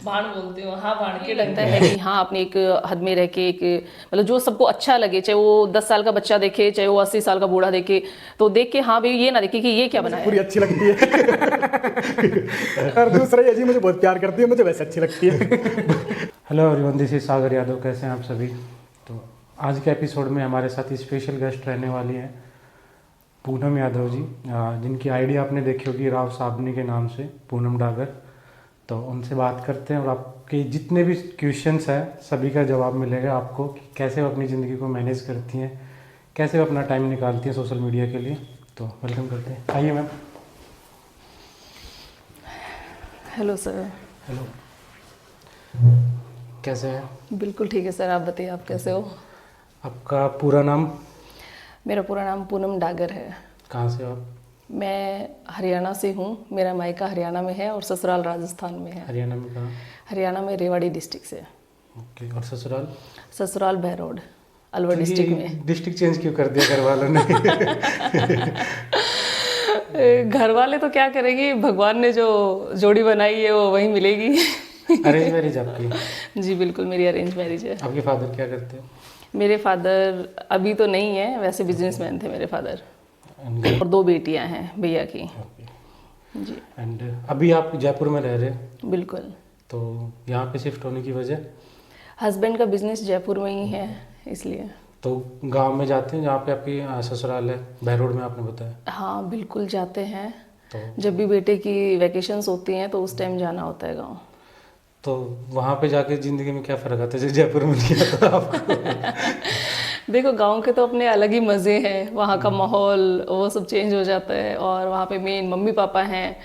भाण बोलती हूँ, हाँ भाण के लगता है कि हाँ अपने एक हद में रह के एक मतलब जो सबको अच्छा लगे, चाहे वो 10 साल का बच्चा देखे चाहे वो 80 साल का बूढ़ा देखे, तो देख के हाँ भाई ये ना देखे कि ये क्या मुझे बनाया पूरी है। अच्छी लगती है। और दूसरा ये जी मुझे बहुत प्यार करती है, मुझे वैसे अच्छी लगती है। हेलो एवरीवन, दिस इज सागर यादव। कैसे हैं आप सभी? तो आज के एपिसोड में हमारे साथ स्पेशल गेस्ट रहने वाली हैं पूनम यादव जी, जिनकी आईडी आपने देखी होगी राव साबनी के नाम से, पूनम डागर। तो उनसे बात करते हैं और आपके जितने भी क्वेश्चंस हैं सभी का जवाब मिलेगा आपको कि कैसे वो अपनी ज़िंदगी को मैनेज करती हैं, कैसे वो अपना टाइम निकालती हैं सोशल मीडिया के लिए। तो वेलकम करते हैं, आइए मैम। Hello sir. हेलो, कैसे हैं? बिल्कुल ठीक है सर, आप बताइए आप कैसे हो? आपका पूरा नाम? मेरा पूरा नाम पूनम डागर है। कहाँ से हो आप? मैं हरियाणा से हूँ, मेरा मायका हरियाणा में है और ससुराल राजस्थान में है। हरियाणा में कहाँ? हरियाणा में रेवाड़ी डिस्ट्रिक्ट से। ओके, और ससुराल? ससुराल बहरोड, अलवर तो डिस्ट्रिक्ट ये में। डिस्ट्रिक्ट चेंज क्यों कर दिया घर वालों ने? घर वाले तो क्या करेंगे, भगवान ने जो जोड़ी बनाई है वो वही मिलेगी। अरेंज मैरिज आपकी? जी बिल्कुल, मेरी अरेंज मैरिज है। आपके फादर क्या करते हैं? मेरे फादर अभी तो नहीं है, वैसे बिजनेसमैन थे मेरे फादर। और 2 बेटियां हैं भैया की। जी एंड अभी आप जयपुर में रह रहे हैं? बिल्कुल। तो यहाँ पे शिफ्ट होने की वजह? हस्बैंड का बिजनेस जयपुर में ही है इसलिए। तो गांव में जाते हैं जहाँ पे आपकी ससुराल है, बहरोड में आपने बताया? हाँ बिल्कुल जाते हैं। तो जब भी बेटे की वैकेशंस होती हैं तो उस टाइम जाना होता है गाँव। तो वहाँ पे जाके ज़िंदगी में क्या फ़र्क आता है जो जयपुर में नहीं आता आपको? देखो गांव के तो अपने अलग ही मज़े हैं, वहाँ का माहौल वो सब चेंज हो जाता है। और वहाँ पे मेन मम्मी पापा हैं,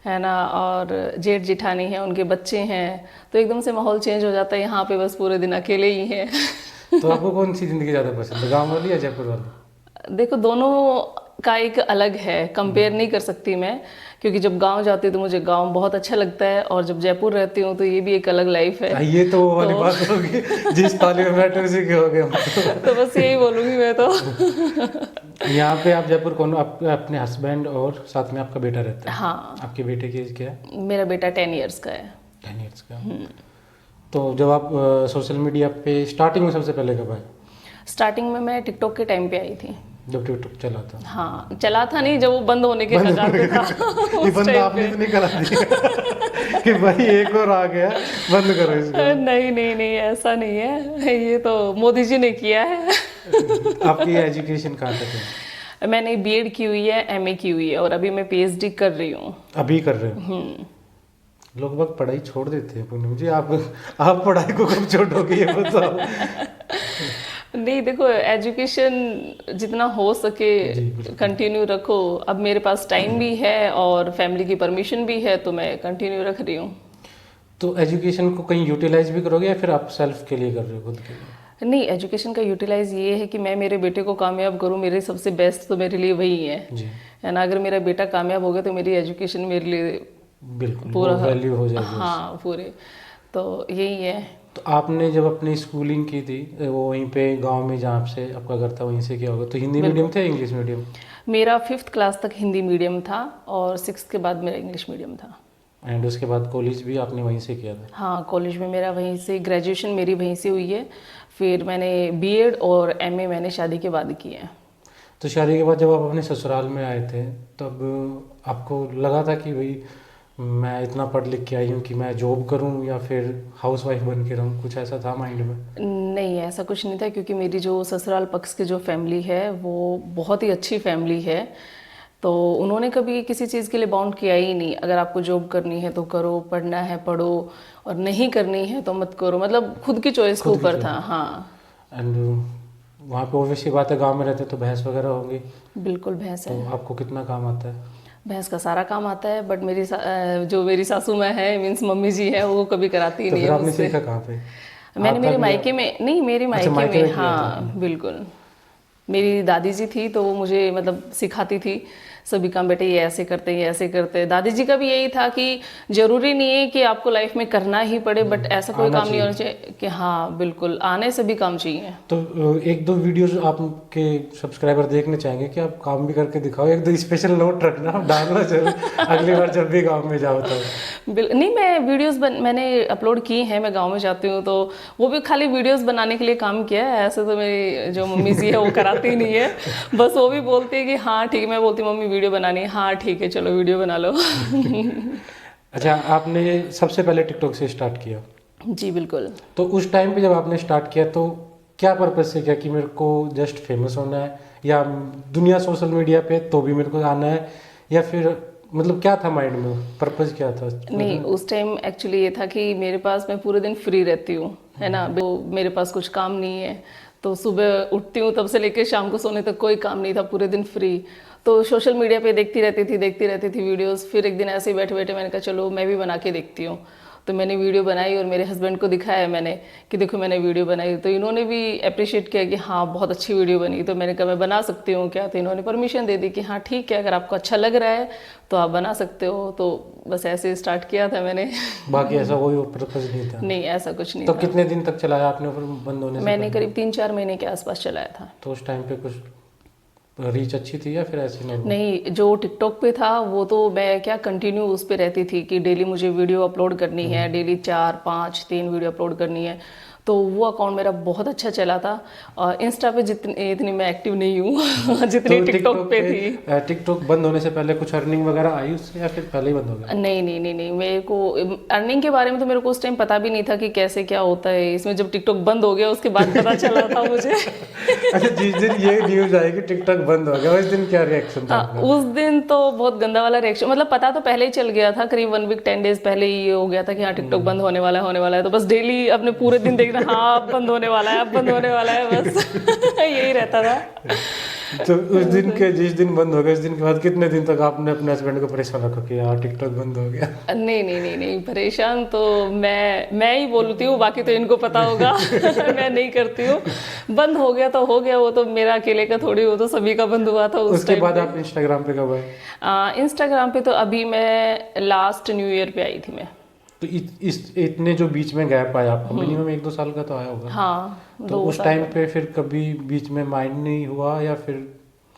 है ना, और जेठ जिठानी है, उनके बच्चे हैं, तो एकदम से माहौल चेंज हो जाता है। यहाँ पे बस पूरे दिन अकेले ही हैं। तो आपको कौन सी ज़िंदगी ज़्यादा पसंद है, गाँव वाली या जयपुर वाली? देखो दोनों का एक अलग है, कंपेयर नहीं कर सकती मैं, क्योंकि जब गांव जाती हूँ तो मुझे गांव बहुत अच्छा लगता है और जब जयपुर रहती हूँ तो ये भी एक अलग लाइफ है। ये तो वो वाली बात होगी जिस थाली में बैठे उसी के हो गए हम तो बस यही बोलूँगी मैं तो। यहाँ पे आप जयपुर कौन, आप अपने हस्बैंड और साथ में आपका बेटा रहता है? हाँ। आपके बेटे की एज क्या है? मेरा बेटा 10 इयर्स का है। 10 ईयर्स का। तो जब आप सोशल मीडिया पे स्टार्टिंग में सबसे पहले कब आए? स्टार्टिंग में मैं टिकटॉक के टाइम पे आई थी। जब टिकटॉक चला था? हाँ चला था नहीं, जब वो बंद होने के कगार पे था। ये उस बंद टाइम आपने पे। तो नहीं करा दिया कि भाई एक और आ गया, बंद करो इसको? नहीं नहीं नहीं, ऐसा नहीं है, ये तो मोदी जी ने किया है। आपकी एजुकेशन कहाँ तक है? मैंने बीएड की हुई है, एमए की हुई है और अभी मैं पीएचडी कर रही हूँ। अभी कर रहे हो? लोग वक्त पढ़ाई छोड़ देते हैं पूनम जी, आप पढ़ाई को कब छोड़ोगे ये बताओ? नहीं देखो, एजुकेशन जितना हो सके कंटिन्यू रखो। अब मेरे पास टाइम भी है और फैमिली की परमिशन भी है तो मैं कंटिन्यू रख रही हूँ। तो एजुकेशन को कहीं यूटिलाइज भी करोगे या फिर आप सेल्फ के लिए कर रहे हो, खुद के लिए? नहीं, एजुकेशन का यूटिलाइज ये है कि मैं मेरे बेटे को कामयाब करूँ। मेरे सबसे बेस्ट तो मेरे लिए वही है जी। ना। अगर मेरा बेटा कामयाब हो गया तो मेरी एजुकेशन मेरे लिए बिल्कुल पूरा वैल्यू हो जाएगी। हाँ पूरे, तो यही है। तो आपने जब अपनी स्कूलिंग की थी वो वहीं पे गांव में जहाँ से आपका घर था वहीं से किया होगा, तो हिंदी मीडियम था इंग्लिश मीडियम? मेरा 5th क्लास तक हिंदी मीडियम था और 6th के बाद मेरा इंग्लिश मीडियम था। एंड उसके बाद कॉलेज भी आपने वहीं से किया था? हाँ कॉलेज में मेरा वहीं से, ग्रेजुएशन मेरी वहीं से हुई है। फिर मैंने बीएड और एमए मैंने शादी के बाद किए हैं। तो शादी के बाद जब आप अपने ससुराल में आए थे तब आपको लगा था कि भाई मैं इतना पढ़ लिख के आई हूँ कि मैं जॉब करूँ या फिर हाउस वाइफ बन के रहूँ, कुछ ऐसा था माइंड में? नहीं ऐसा कुछ नहीं था, क्योंकि मेरी जो ससुराल पक्ष की जो फैमिली है वो बहुत ही अच्छी फैमिली है। तो उन्होंने कभी किसी चीज़ के लिए बाउंड किया ही नहीं। अगर आपको जॉब करनी है तो करो, पढ़ना है पढ़ो, और नहीं करनी है तो मत करो। मतलब खुद की चॉइस के ऊपर था। हाँ। एंड वहाँ पे ऑब्वियसली बात है, गांव में रहते तो भैंस वगैरह होंगी? बिल्कुल भैंस है। तो आपको कितना काम आता है? भैंस का सारा काम आता है, बट जो मेरी सासू माँ है, मीन्स मम्मी जी है, वो कभी कराती ही तो नहीं फिर है आपने मुझसे। सीखा कहाँ पे? मैंने मेरे आपका भी मायके में, नहीं मेरे अच्छा, मायके मायके में, में किया था हाँ आपने? बिल्कुल। मेरी दादी जी थी तो वो मुझे मतलब सिखाती थी। सभी काम बेटे ये ऐसे करते हैं, ये ऐसे करते हैं। दादी जी का भी यही था कि जरूरी नहीं है कि आपको लाइफ में करना ही पड़े, बट ऐसा कोई काम नहीं होना चाहिए कि हाँ बिल्कुल आने सभी काम चाहिए। तो एक दो वीडियोस आपके सब्सक्राइबर देखने चाहेंगे कि आप काम भी करके दिखाओ, एक दो स्पेशल नोट रखना, डालना जरूर अगली बार जब भी गाँव में जाओ तो। नहीं, मैं वीडियोस मैंने अपलोड की हैं। मैं गांव में जाती हूँ तो वो भी खाली वीडियोस बनाने के लिए काम किया है। ऐसे तो मेरी जो मम्मी जी है वो कराती नहीं है, बस वो भी बोलती है कि हाँ ठीक है। मैं बोलती हूँ मम्मी वीडियो बनानी है, हाँ ठीक है चलो वीडियो बना लो। अच्छा, आपने सबसे पहले टिकटॉक से स्टार्ट किया? जी बिल्कुल। तो उस टाइम पे जब आपने स्टार्ट किया तो क्या पर्पज से किया कि मेरे को जस्ट फेमस होना है, या दुनिया सोशल मीडिया पे तो भी मेरे को आना है, या फिर मतलब क्या था माइंड में, पर्पज क्या था? नहीं, उस टाइम एक्चुअली ये था कि मेरे पास, मैं पूरे दिन फ्री रहती हूँ, है ना, तो मेरे पास कुछ काम नहीं है। तो सुबह उठती हूँ तब से लेकर शाम को सोने तक कोई काम नहीं था, पूरे दिन फ्री। तो सोशल मीडिया पे देखती रहती थी वीडियोस। फिर एक दिन ऐसे ही बैठे बैठे मैंने कहा चलो मैं भी बना के देखती हूँ। तो मैंने वीडियो बनाई और मेरे हस्बैंड को दिखाया मैंने कि देखो मैंने वीडियो बनाई। तो इन्होंने भी अप्रिशिएट किया कि हाँ बहुत अच्छी वीडियो बनी। तो मैंने कहा मैं बना सकती हूँ क्या? तो इन्होंने परमिशन दे दी कि हाँ ठीक है, अगर आपको अच्छा लग रहा है तो आप बना सकते हो। तो बस ऐसे स्टार्ट किया था मैंने। बाकी ऐसा कोई पर्पज नहीं था? नहीं, ऐसा कुछ नहीं तो था। कितने दिन तक चलाया आपने फिर बंद होने से मैंने पहले? करीब 3-4 महीने के आसपास चलाया था। तो उस टाइम पे कुछ रीच अच्छी थी या फिर ऐसी नहीं? नहीं, जो टिकटॉक पे था वो तो मैं क्या कंटिन्यू उस पे रहती थी कि डेली मुझे वीडियो अपलोड करनी है, डेली 4-5-3 वीडियो अपलोड करनी है। तो वो अकाउंट मेरा बहुत अच्छा चला था। और इंस्टा पे इतनी मैं एक्टिव नहीं हूँ जितनी तो टिकटॉक पे थी। टिकटॉक बंद होने से पहले कुछ अर्निंग वगैरह आई उससे, या फिर पहले ही बंद हो गया? नहीं, मेरे को अर्निंग के बारे में तो मेरे को उस टाइम पता भी नहीं था कि कैसे क्या होता है इसमें। जब टिकटॉक बंद हो गया उसके बाद पता चला था मुझे। अच्छा, जिस दिन ये न्यूज आई कि टिकटॉक बंद हो गया, उस दिन क्या रिएक्शन था आपका? उस दिन तो बहुत गंदा वाला रिएक्शन, मतलब पता तो पहले ही चल गया था, करीब 1 वीक 10 डेज पहले ही ये हो गया था कि हाँ टिकटॉक बंद होने वाला है। तो बस डेली अपने पूरे दिन देखना, हाँ अब बंद होने वाला है, अब बंद होने वाला है, बस यही रहता था। तो उस दिन के, जिस दिन बंद हो गया, उस दिन के बाद कितने दिन तक आपने अपने हस्बैंड को परेशान रखा कि यार टिकटॉक बंद हो गया? नहीं, परेशान तो मैं ही बोलती हूँ, बाकी तो इनको पता होगा। मैं नहीं करती हूँ। बंद हो गया तो हो गया, वो तो मेरा अकेले का थोड़ी, वो तो सभी का बंद हुआ था उस उसके टाइम बाद पे। आप इंस्टाग्राम पे कब आए? इंस्टाग्राम पे तो अभी मैं लास्ट न्यू ईयर पे आई थी मैं। तो इतने जो बीच में गैप आया आपका, मिनिमम 1-2 साल का तो आया होगा? हाँ, तो 2 उस साल टाइम का। पे फिर कभी बीच में माइंड नहीं हुआ या फिर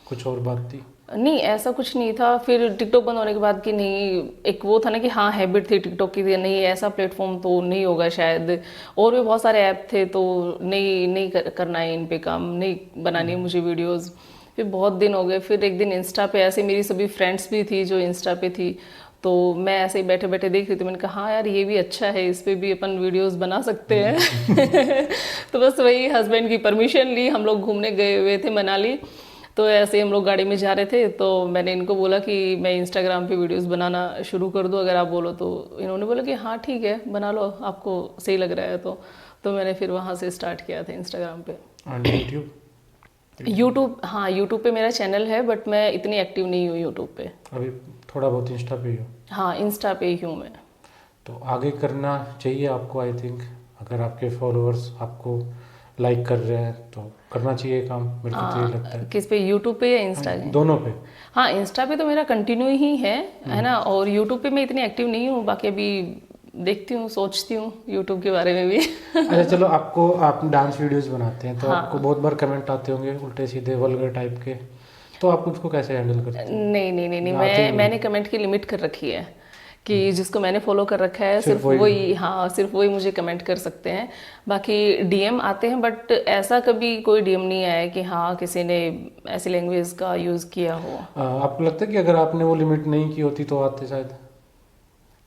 कुछ और बात थी? नहीं, ऐसा कुछ नहीं था। फिर टिकटॉक बंद होने के बाद कि नहीं, एक वो था ना कि हाँ हैबिट थी टिकटॉक की, नहीं ऐसा प्लेटफॉर्म तो नहीं होगा शायद। और भी बहुत सारे ऐप थे तो नहीं करना है इन पे काम, नहीं बनानी है मुझे वीडियोस। फिर बहुत दिन हो गए। फिर एक दिन इंस्टा पे ऐसे मेरी सभी फ्रेंड्स भी थी जो इंस्टा पे थी, तो मैं ऐसे ही बैठे बैठे देख रही थी। मैंने कहा हाँ यार ये भी अच्छा है, इस पे भी अपन वीडियोस बना सकते हैं। तो बस वही हस्बैंड की परमिशन ली, हम लोग घूमने गए हुए थे मनाली। तो ऐसे ही हम लोग गाड़ी में जा रहे थे, तो मैंने इनको बोला कि मैं इंस्टाग्राम पे वीडियोस बनाना शुरू कर दूं अगर आप बोलो तो। इन्होंने बोला कि हाँ ठीक है बना लो, आपको सही लग रहा है तो मैंने फिर वहाँ से स्टार्ट किया था इंस्टाग्राम पे। और यूट्यूब? हाँ यूट्यूब पे मेरा चैनल है, बट मैं इतनी एक्टिव नहीं हूँ यूट्यूब पे। अभी थोड़ा बहुत इंस्टा पे ही हो? हाँ, इंस्टा पे ही हूँ मैं। तो आगे करना चाहिए आपको, आई थिंक अगर आपके फॉलोअर्स आपको लाइक कर रहे हैं तो करना चाहिए काम, मेरे को तो ये लगता है। किस पे, यूट्यूब पे या इंस्टा? दोनों पे। हाँ, इंस्टा पे तो मेरा कंटिन्यू ही है ना। और यूट्यूब पे मैं इतनी एक्टिव नहीं हूँ, बाकी अभी देखती हूँ, सोचती हूँ यूट्यूब के बारे में भी। अच्छा चलो, आप डांस वीडियोस बनाते हैं तो हाँ। आपको बहुत बार कमेंट आते होंगे उल्टे सीधे वल्गर टाइप के, तो आप उसको कैसे हैंडल करते हैं? नहीं, मैंने कमेंट की लिमिट कर रखी है कि जिसको मैंने फॉलो कर रखा है सिर्फ वही, हाँ सिर्फ वही मुझे कमेंट कर सकते हैं। बाकी डीएम आते हैं, बट ऐसा कभी कोई डीएम नहीं आया कि हाँ किसी ने ऐसी लैंग्वेज का यूज़ किया हो। आपको लगता है कि अगर आपने वो लिमिट नहीं की होती तो आते शायद?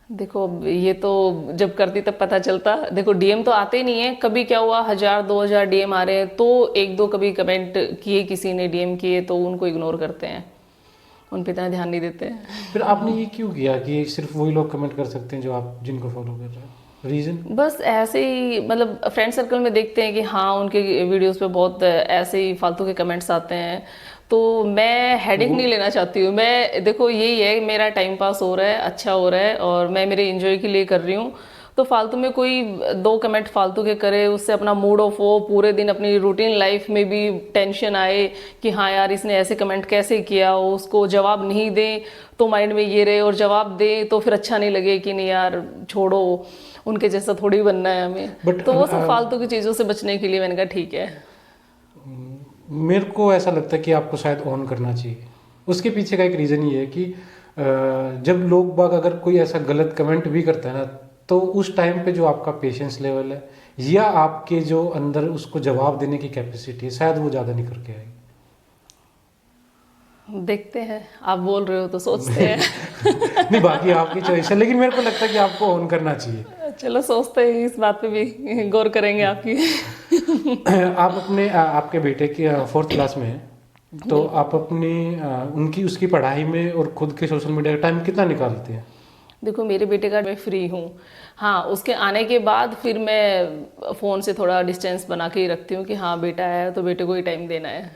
देखो ये तो जब करती तब पता चलता। देखो डीएम तो आते नहीं है, कभी क्या हुआ 1000-2000 डीएम आ रहे हैं तो 1-2 कभी कमेंट किए, किसी ने डीएम किए तो उनको इग्नोर करते हैं, उन पे इतना ध्यान नहीं देते हैं। फिर आपने ये क्यों किया कि सिर्फ वही लोग कमेंट कर सकते हैं जो आप जिनको फॉलो कर रहे हैं? रीज़न? बस ऐसे ही, मतलब फ्रेंड सर्कल में देखते हैं कि हाँ उनके वीडियोस पे बहुत ऐसे ही फालतू के कमेंट्स आते हैं, तो मैं हेडेक नहीं लेना चाहती हूँ। मैं देखो यही है, मेरा टाइम पास हो रहा है, अच्छा हो रहा है और मैं मेरे एंजॉय के लिए कर रही हूँ, तो फालतू में कोई 2 कमेंट फालतू के करे, उससे अपना मूड ऑफ हो, पूरे दिन अपनी रूटीन लाइफ में भी टेंशन आए कि हाँ यार इसने ऐसे कमेंट कैसे किया, उसको जवाब नहीं दे तो माइंड में ये रहे, और जवाब दे तो फिर अच्छा नहीं लगे कि नहीं यार छोड़ो, उनके जैसा थोड़ी बनना है हमें। तो वो सब फालतू की चीज़ों से बचने के लिए मैंने कहा ठीक है। मेरे को ऐसा लगता है कि आपको शायद ऑन करना चाहिए। उसके पीछे का एक रीज़न ये है कि जब लोग बाग अगर कोई ऐसा गलत कमेंट भी करता है ना, तो उस टाइम पे जो आपका पेशेंस लेवल है या आपके जो अंदर उसको जवाब देने की कैपेसिटी है, शायद वो ज़्यादा निकल के आएगी। देखते हैं, आप बोल रहे हो तो सोचते हैं। नहीं, बाकी आपकी चॉइस है, लेकिन मेरे को लगता है कि आपको ऑन करना चाहिए। चलो सोचते हैं, इस बात पे भी गौर करेंगे आपकी। आप अपने आपके बेटे की 4th क्लास में है, तो आप अपनी उनकी उसकी पढ़ाई में और खुद के सोशल मीडिया का टाइम कितना निकालते हैं? देखो मेरे बेटे का मैं फ्री हूँ, हाँ उसके आने के बाद फिर मैं फ़ोन से थोड़ा डिस्टेंस बना के ही रखती हूँ कि हाँ बेटा है तो बेटे को ही टाइम देना है।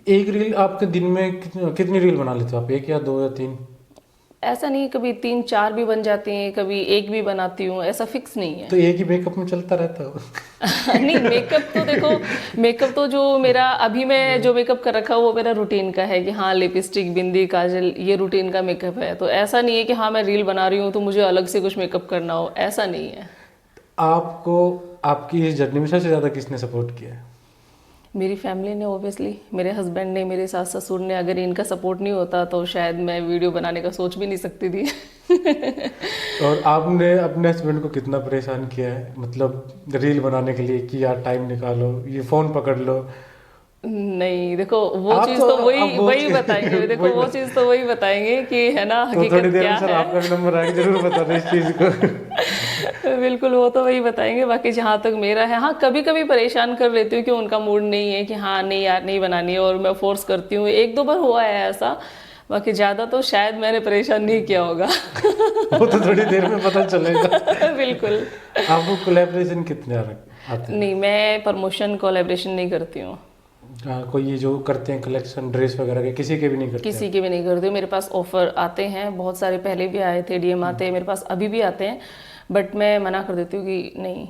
एक रील आपके दिन में कितनी रील बना लेते हो आप? 1 या 2 या 3? ऐसा नहीं, कभी 3-4 भी बन जाती हैं, कभी 1 भी बनाती हूँ, ऐसा फिक्स नहीं है। तो एक ही मेकअप में चलता रहता हो? नहीं, मेकअप तो देखो, मेकअप तो जो मेरा अभी मैं जो मेकअप कर रखा है वो मेरा रूटीन का है कि हाँ लिपस्टिक, बिंदी, काजल, ये रूटीन का मेकअप है। तो ऐसा नहीं है कि हाँ मैं रील बना रही हूँ तो मुझे अलग से कुछ मेकअप करना हो, ऐसा नहीं है। आपको आपकी इस जर्नी में सबसे ज़्यादा किसने सपोर्ट किया है? मेरी फैमिली ने, ऑब्वियसली मेरे हस्बैंड ने, मेरे सास ससुर ने। अगर इनका सपोर्ट नहीं होता तो शायद मैं वीडियो बनाने का सोच भी नहीं सकती थी। और आपने अपने हस्बैंड को कितना परेशान किया है, मतलब रील बनाने के लिए कि यार टाइम निकालो, ये फ़ोन पकड़ लो? नहीं देखो वो आप चीज़ तो तो अब वही वो वही चीज़- बताएंगे, देखो वही वो चीज़ तो वही बताएंगे कि है ना तो हकीकत थोड़ी देर क्या में सर है। आपका भी नंबर आएगा, जरूर बता दें इस चीज़ को। बिल्कुल, वो तो वही बताएंगे। बाकी जहाँ तक मेरा है, हाँ कभी कभी परेशान कर लेती हूँ कि उनका मूड नहीं है कि हाँ नहीं यार नहीं बनानी है, और मैं फोर्स करती हूँ। 1-2 बार हुआ है ऐसा, बाकी ज़्यादा तो शायद मैंने परेशान नहीं किया होगा। वो तो थोड़ी देर में पता चलेगा। बिल्कुल। आपको कोलैबोरेशन कितने आते हैं? नहीं, मैं प्रमोशन कोलैबोरेशन नहीं करती हूँ। कोई ये जो करते हैं कलेक्शन ड्रेस वगैरह के, किसी के भी नहीं करते? किसी के भी नहीं करती हूँ। मेरे पास ऑफर आते हैं बहुत सारे, पहले भी आए थे, डीएम आते हैं मेरे पास, अभी भी आते हैं, बट मैं मना कर देती हूँ कि नहीं,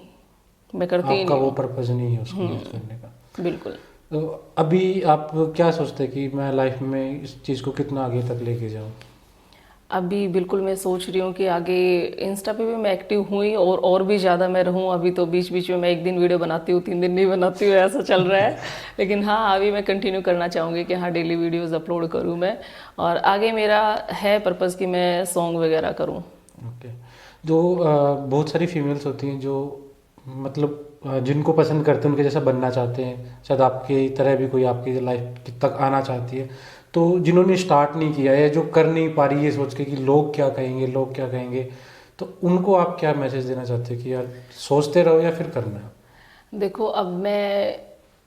मैं करती ही आपका नहीं वो हूँ। पर्पज नहीं है उसको यूज करने का। बिल्कुल। तो अभी आप क्या सोचते हैं कि मैं लाइफ में इस चीज़ को कितना आगे तक लेके जाऊँ? अभी बिल्कुल मैं सोच रही हूँ कि आगे इंस्टा पे भी मैं एक्टिव हुई और भी ज़्यादा मैं रहूँ। अभी तो बीच बीच में मैं 1 दिन वीडियो बनाती हूँ, 3 दिन नहीं बनाती हूँ, ऐसा चल रहा है। लेकिन हाँ अभी मैं कंटिन्यू करना चाहूँगी कि हाँ डेली वीडियोस अपलोड करूँ मैं, और आगे मेरा है पर्पज़ कि मैं सॉन्ग वगैरह करूँ। ओके। जो बहुत सारी फीमेल्स होती हैं जो मतलब जिनको पसंद करते हैं, उनके जैसा बनना चाहते हैं, शायद आपकी तरह भी कोई आपकी लाइफ तक आना चाहती है, तो जिन्होंने स्टार्ट नहीं किया या जो कर नहीं पा रही है सोच के कि लोग क्या कहेंगे, लोग क्या कहेंगे, तो उनको आप क्या मैसेज देना चाहते हैं कि यार सोचते रहो या फिर करना है? देखो अब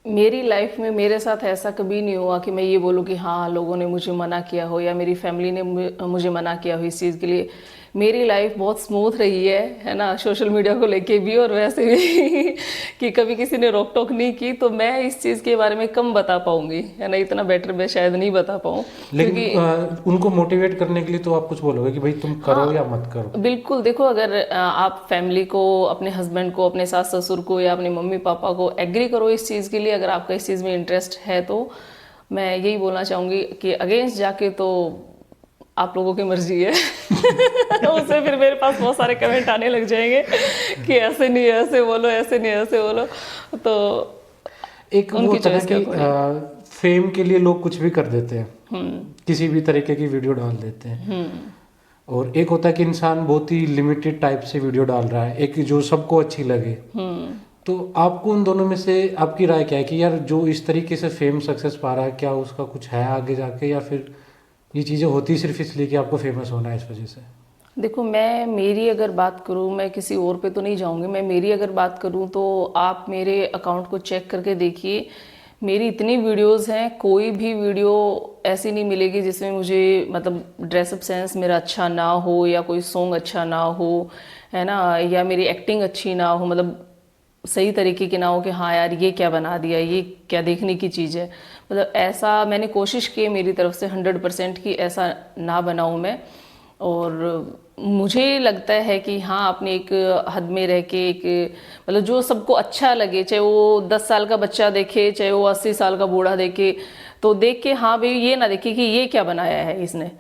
मेरी लाइफ में मेरे साथ ऐसा कभी नहीं हुआ कि मैं ये बोलूँ कि हाँ लोगों ने मुझे मना किया हो या मेरी फैमिली ने मुझे मना किया हो इस चीज़ के लिए। मेरी लाइफ बहुत स्मूथ रही है ना, सोशल मीडिया को लेके भी और वैसे भी कि कभी किसी ने रोक टोक नहीं की, तो मैं इस चीज़ के बारे में कम बता पाऊंगी, है ना, इतना बेटर मैं शायद नहीं बता पाऊँ। लेकिन उनको मोटिवेट करने के लिए तो आप कुछ बोलोगे कि भाई तुम करो या मत करो? बिल्कुल। देखो अगर आप फैमिली को, अपने हस्बैंड को, अपने सास ससुर को या अपने मम्मी पापा को एग्री करो इस चीज़ के लिए, अगर आपका इस चीज़ में इंटरेस्ट है, तो मैं यही बोलना चाहूँगी कि अगेंस्ट जाके तो आप लोगों की मर्जी है। उससे फिर मेरे पास बहुत सारे कमेंट आने लग जाएंगे कि ऐसे नहीं ऐसे बोलो, ऐसे नहीं ऐसे बोलो, तो एक वो होता है कि फेम के लिए लोग कुछ भी कर देते हैं, किसी भी तरीके की वीडियो डाल देते हैं, और एक होता है कि इंसान बहुत ही लिमिटेड टाइप से वीडियो डाल रहा है, एक जो सबको अच्छी लगे। तो आपको उन दोनों में से आपकी राय क्या है कि यार जो इस तरीके से फेम सक्सेस पा रहा है, क्या उसका कुछ है आगे जाके, या फिर ये चीज़ें होती सिर्फ इसलिए कि आपको फेमस होना है इस वजह से? देखो मैं मेरी अगर बात करूँ, मैं किसी और पे तो नहीं जाऊँगी, मैं मेरी अगर बात करूँ तो आप मेरे अकाउंट को चेक करके देखिए, मेरी इतनी वीडियोस हैं, कोई भी वीडियो ऐसी नहीं मिलेगी जिसमें मुझे मतलब ड्रेसअप सेंस मेरा अच्छा ना हो, या कोई सॉन्ग अच्छा ना हो, है ना, या मेरी एक्टिंग अच्छी ना हो, मतलब सही तरीके की ना हो कि हाँ यार ये क्या बना दिया, ये क्या देखने की चीज़ है। मतलब ऐसा मैंने कोशिश की मेरी तरफ से 100% की ऐसा ना बनाऊँ मैं। और मुझे लगता है कि हाँ, अपने एक हद में रह के एक मतलब जो सबको अच्छा लगे, चाहे वो 10 साल का बच्चा देखे, चाहे वो 80 साल का बूढ़ा देखे, तो देख के हाँ भाई ये ना देखे कि ये क्या बनाया है इसने,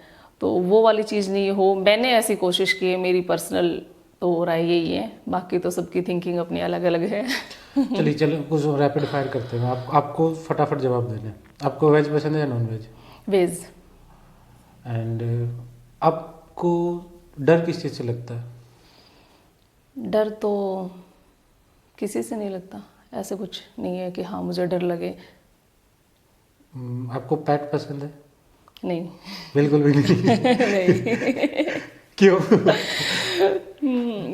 तो वो वाली चीज़ नहीं हो। मैंने ऐसी कोशिश की है, मेरी पर्सनल तो राय यही है, बाकी तो सबकी थिंकिंग अपनी अलग अलग है। चलिए चलो कुछ रैपिड फायर करते हैं। आपको फटाफट जवाब देना है। आपको वेज पसंद है या नॉन वेज? वेज। एंड आपको डर किस चीज़ से लगता है? डर तो किसी से नहीं लगता, ऐसे कुछ नहीं है कि हाँ मुझे डर लगे। आपको पेट पसंद है? नहीं। बिल्कुल भी नहीं। नहीं। क्यों?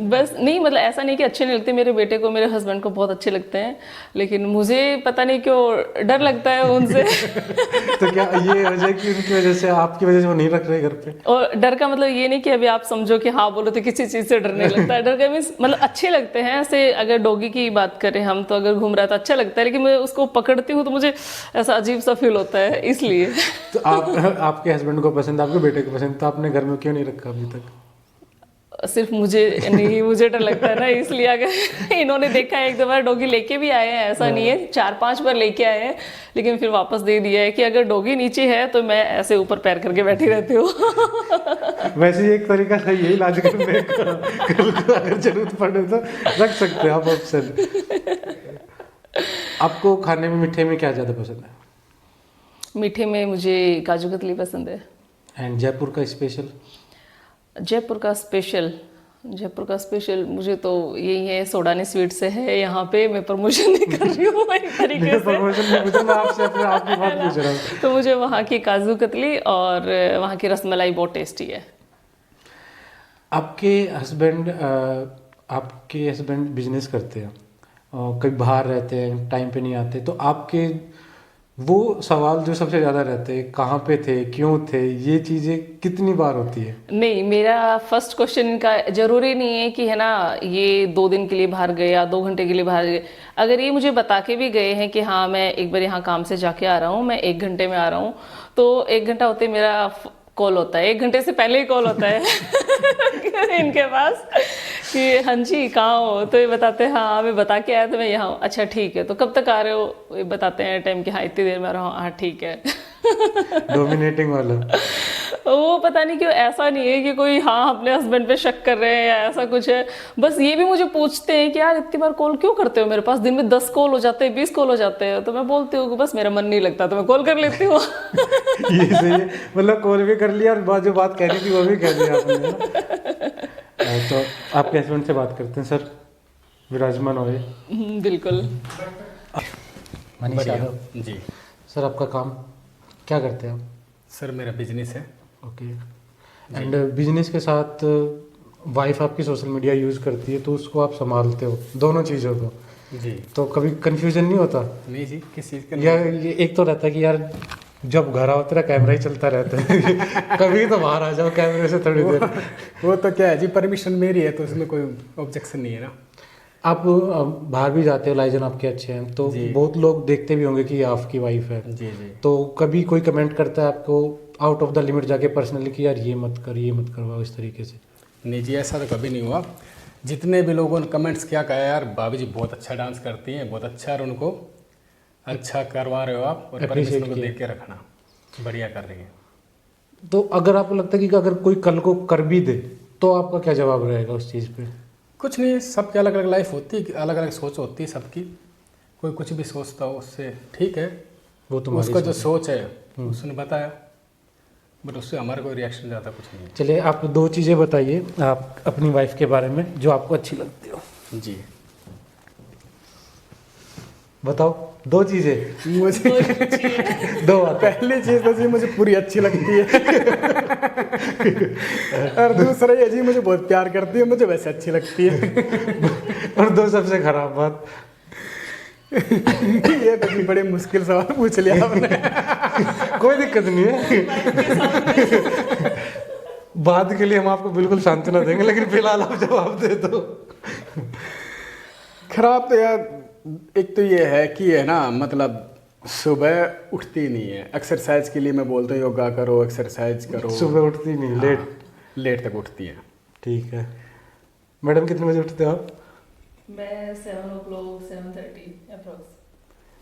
बस नहीं, मतलब ऐसा नहीं कि अच्छे नहीं लगते, मेरे बेटे को, मेरे हस्बैंड को बहुत अच्छे लगते हैं, लेकिन मुझे पता नहीं क्यों डर लगता है उनसे। तो क्या ये वजह है कि उनकी वजह से, आपकी वजह से वो नहीं रख रहे घर पे? और डर का मतलब ये नहीं कि अभी आप समझो कि हाँ बोलो तो किसी चीज़ से डर नहीं लगता है। डर का मीन्स मतलब अच्छे लगते हैं, ऐसे अगर डॉगी की बात करें हम, तो अगर घूम रहा है तो अच्छा लगता है, लेकिन मैं उसको पकड़ती हूँ तो मुझे ऐसा अजीब सा फील होता है, इसलिए। तो आपके हस्बैंड को पसंद, आपके बेटे को पसंद, तो आपने घर में क्यों नहीं रखा अभी तक? सिर्फ मुझे नहीं, मुझे डर लगता है ना, इसलिए। अगर इन्होंने देखा है, एक दो बार डॉगी लेके भी आए हैं, ऐसा नहीं है, 4-5 बार लेके आए हैं, लेकिन फिर वापस दे दिया है कि अगर डॉगी नीचे है तो मैं ऐसे ऊपर पैर करके बैठी रहती हूँ। वैसे ही एक तरीका सही है इलाज करने का। कल को अगर जरूरत पड़े तो रख सकते हैं आप ऑप्शन। आपको खाने में मीठे में क्या ज़्यादा पसंद है? मीठे में मुझे काजू कतली पसंद है। एंड जयपुर का स्पेशल? जयपुर का स्पेशल मुझे तो यही है, सोडानी स्वीट से है यहाँ पे, मैं प्रमोशन नहीं कर रही हूँ एक तरीके से। प्रमोशन नहीं पूछा, मैं आपसे अपने आपकी बात पूछ रहा हूँ। तो मुझे वहाँ की काजू कतली और वहाँ की रसमलाई बहुत टेस्टी है। आपके हस्बैंड बिजनेस करते हैं और कभी बाहर रहते हैं, टाइम पे नहीं आते, तो आपके वो सवाल जो सबसे ज़्यादा रहते हैं, कहाँ पे थे, क्यों थे, ये चीज़ें कितनी बार होती है? नहीं, मेरा फर्स्ट क्वेश्चन इनका जरूरी नहीं है कि है ना ये 2 दिन के लिए बाहर गए या 2 घंटे के लिए बाहर गए। अगर ये मुझे बता के भी गए हैं कि हाँ मैं एक बार यहाँ काम से जाके आ रहा हूँ, मैं 1 घंटे में आ रहा हूँ, तो 1 घंटा होते मेरा कॉल होता है, 1 घंटे से पहले ही कॉल होता है इनके पास कि हाँ जी कहाँ हो, तो ये बताते हैं हाँ मैं बता के आया तो मैं यहाँ हूँ। अच्छा ठीक है, तो कब तक आ रहे हो, ये बताते हैं टाइम कि हाँ इतनी देर में आ रहा हूँ। हाँ ठीक है। डोमिनेटिंग वाला। वो पता नहीं क्यों, ऐसा नहीं है कि कोई हाँ अपने हस्बैंड पे शक कर रहे हैं या ऐसा कुछ है, बस ये भी मुझे पूछते हैं कि यार इतनी बार कॉल क्यों करते हो मेरे पास, दिन में 10 कॉल हो जाते हैं, 20 कॉल हो जाते हैं, तो मैं बोलती हूँ कि बस मेरा मन नहीं लगता तो मैं कॉल कर लेती हूँ। ये सही है, मतलब कॉल भी कर लिया और जो बात कहनी थी वो भी कह दी आपने। तो आपके हस्बैंड से बात करते हैं। सर विराजमान होए। बिल्कुल। मनीष यादव जी सर, आपका काम क्या करते हैं आप? सर मेरा बिजनेस है। ओके। एंड बिजनेस के साथ वाइफ आपकी सोशल मीडिया यूज़ करती है, तो उसको आप संभालते हो दोनों चीज़ों को, जी। तो कभी कंफ्यूजन नहीं होता? नहीं जी, किस चीज़ का? या ये एक तो रहता है कि यार जब घर आओ तेरा कैमरा ही चलता रहता है कभी तो बाहर आ जाओ कैमरे से थोड़ी देर। वो तो क्या है जी, परमिशन मेरी है तो उसमें कोई ऑब्जेक्शन नहीं है ना। आप बाहर भी जाते हो, लाइजन आपके अच्छे हैं, तो जी। बहुत लोग देखते भी होंगे कि ये आपकी वाइफ है, जी जी। तो कभी कोई कमेंट करता है आपको आउट ऑफ द लिमिट जाके पर्सनली कि यार ये मत कर, ये मत करवाओ इस तरीके से? नहीं जी, ऐसा तो कभी नहीं हुआ। जितने भी लोगों ने कमेंट्स क्या कहा, यार भाभी जी बहुत अच्छा डांस करती हैं, बहुत अच्छा, और उनको अच्छा करवा रहे हो आप, और परमिशन को देख के रखना, बढ़िया कर रही है। तो अगर आपको लगता है कि अगर कोई कल को कर भी दे तो आपका क्या जवाब रहेगा उस चीज़ पे? कुछ नहीं, सबकी अलग अलग लाइफ होती है, अलग अलग सोच होती है सबकी, कोई कुछ भी सोचता हो उससे ठीक है, वो तो उसका जो सोच है उसने बताया, बट उससे हमारा कोई रिएक्शन ज़्यादा कुछ नहीं है। चलिए आप 2 चीज़ें बताइए आप अपनी वाइफ के बारे में जो आपको अच्छी लगती हो। जी बताओ 2 चीज़ें। मुझे 2 बातें। पहली चीज़ तो जी मुझे पूरी अच्छी लगती है और दूसरा ये जी मुझे बहुत प्यार करती है, मुझे वैसे अच्छी लगती है। और 2 सबसे खराब बात। ये तो जी बड़ी मुश्किल सवाल पूछ लिया आपने। कोई दिक्कत नहीं है, बाद के लिए हम आपको बिल्कुल सांत्वना देंगे, लेकिन फिलहाल आप जवाब दे दो। खराब तो यार एक तो ये है कि है ना, मतलब सुबह उठती नहीं है, एक्सरसाइज के लिए मैं बोलता हूँ योगा करो, एक्सरसाइज करो। सुबह उठती नहीं, लेट। लेट तक उठती हैं। ठीक है मैडम, कितने बजे उठते हो आप? मैं 7 o'clock 7:30 अप्रोक्स।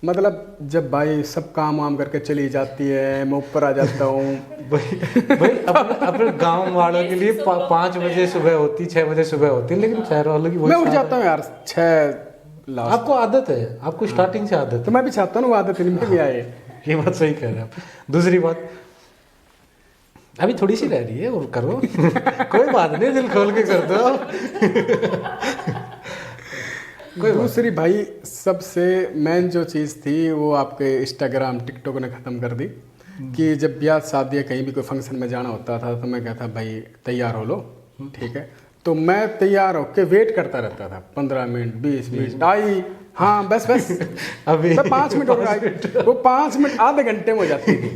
मतलब जब भाई सब काम वाम करके चली जाती है, मैं ऊपर आ जाता हूँ। भाई अपने गांव वालों के लिए 5 बजे सुबह होती, 6 बजे सुबह होती, लेकिन शहर वालों की मैं उठ जाता हूँ यार 6 लास्ट। आपको आदत है, आपको स्टार्टिंग से आदत तो मैं भी चाहता हूँ वो आदत इनमें भी आए। ये बात सही कह रहे हैं आप। दूसरी बात, अभी थोड़ी सी रह रही है और करो कोई बात नहीं, दिल खोल के कर दो। दूसरी भाई सबसे मेन जो चीज़ थी वो आपके इंस्टाग्राम टिकटॉक ने ख़त्म कर दी कि जब ब्याह शादी या कहीं भी कोई फंक्शन में जाना होता था तो मैं कहता भाई तैयार हो लो, ठीक है। तो मैं तैयार होके वेट करता रहता था 15 मिनट 20 मिनट आई, हाँ बस अभी 5 मिनट और आई, वो 5 मिनट आधे घंटे में हो जाती थी।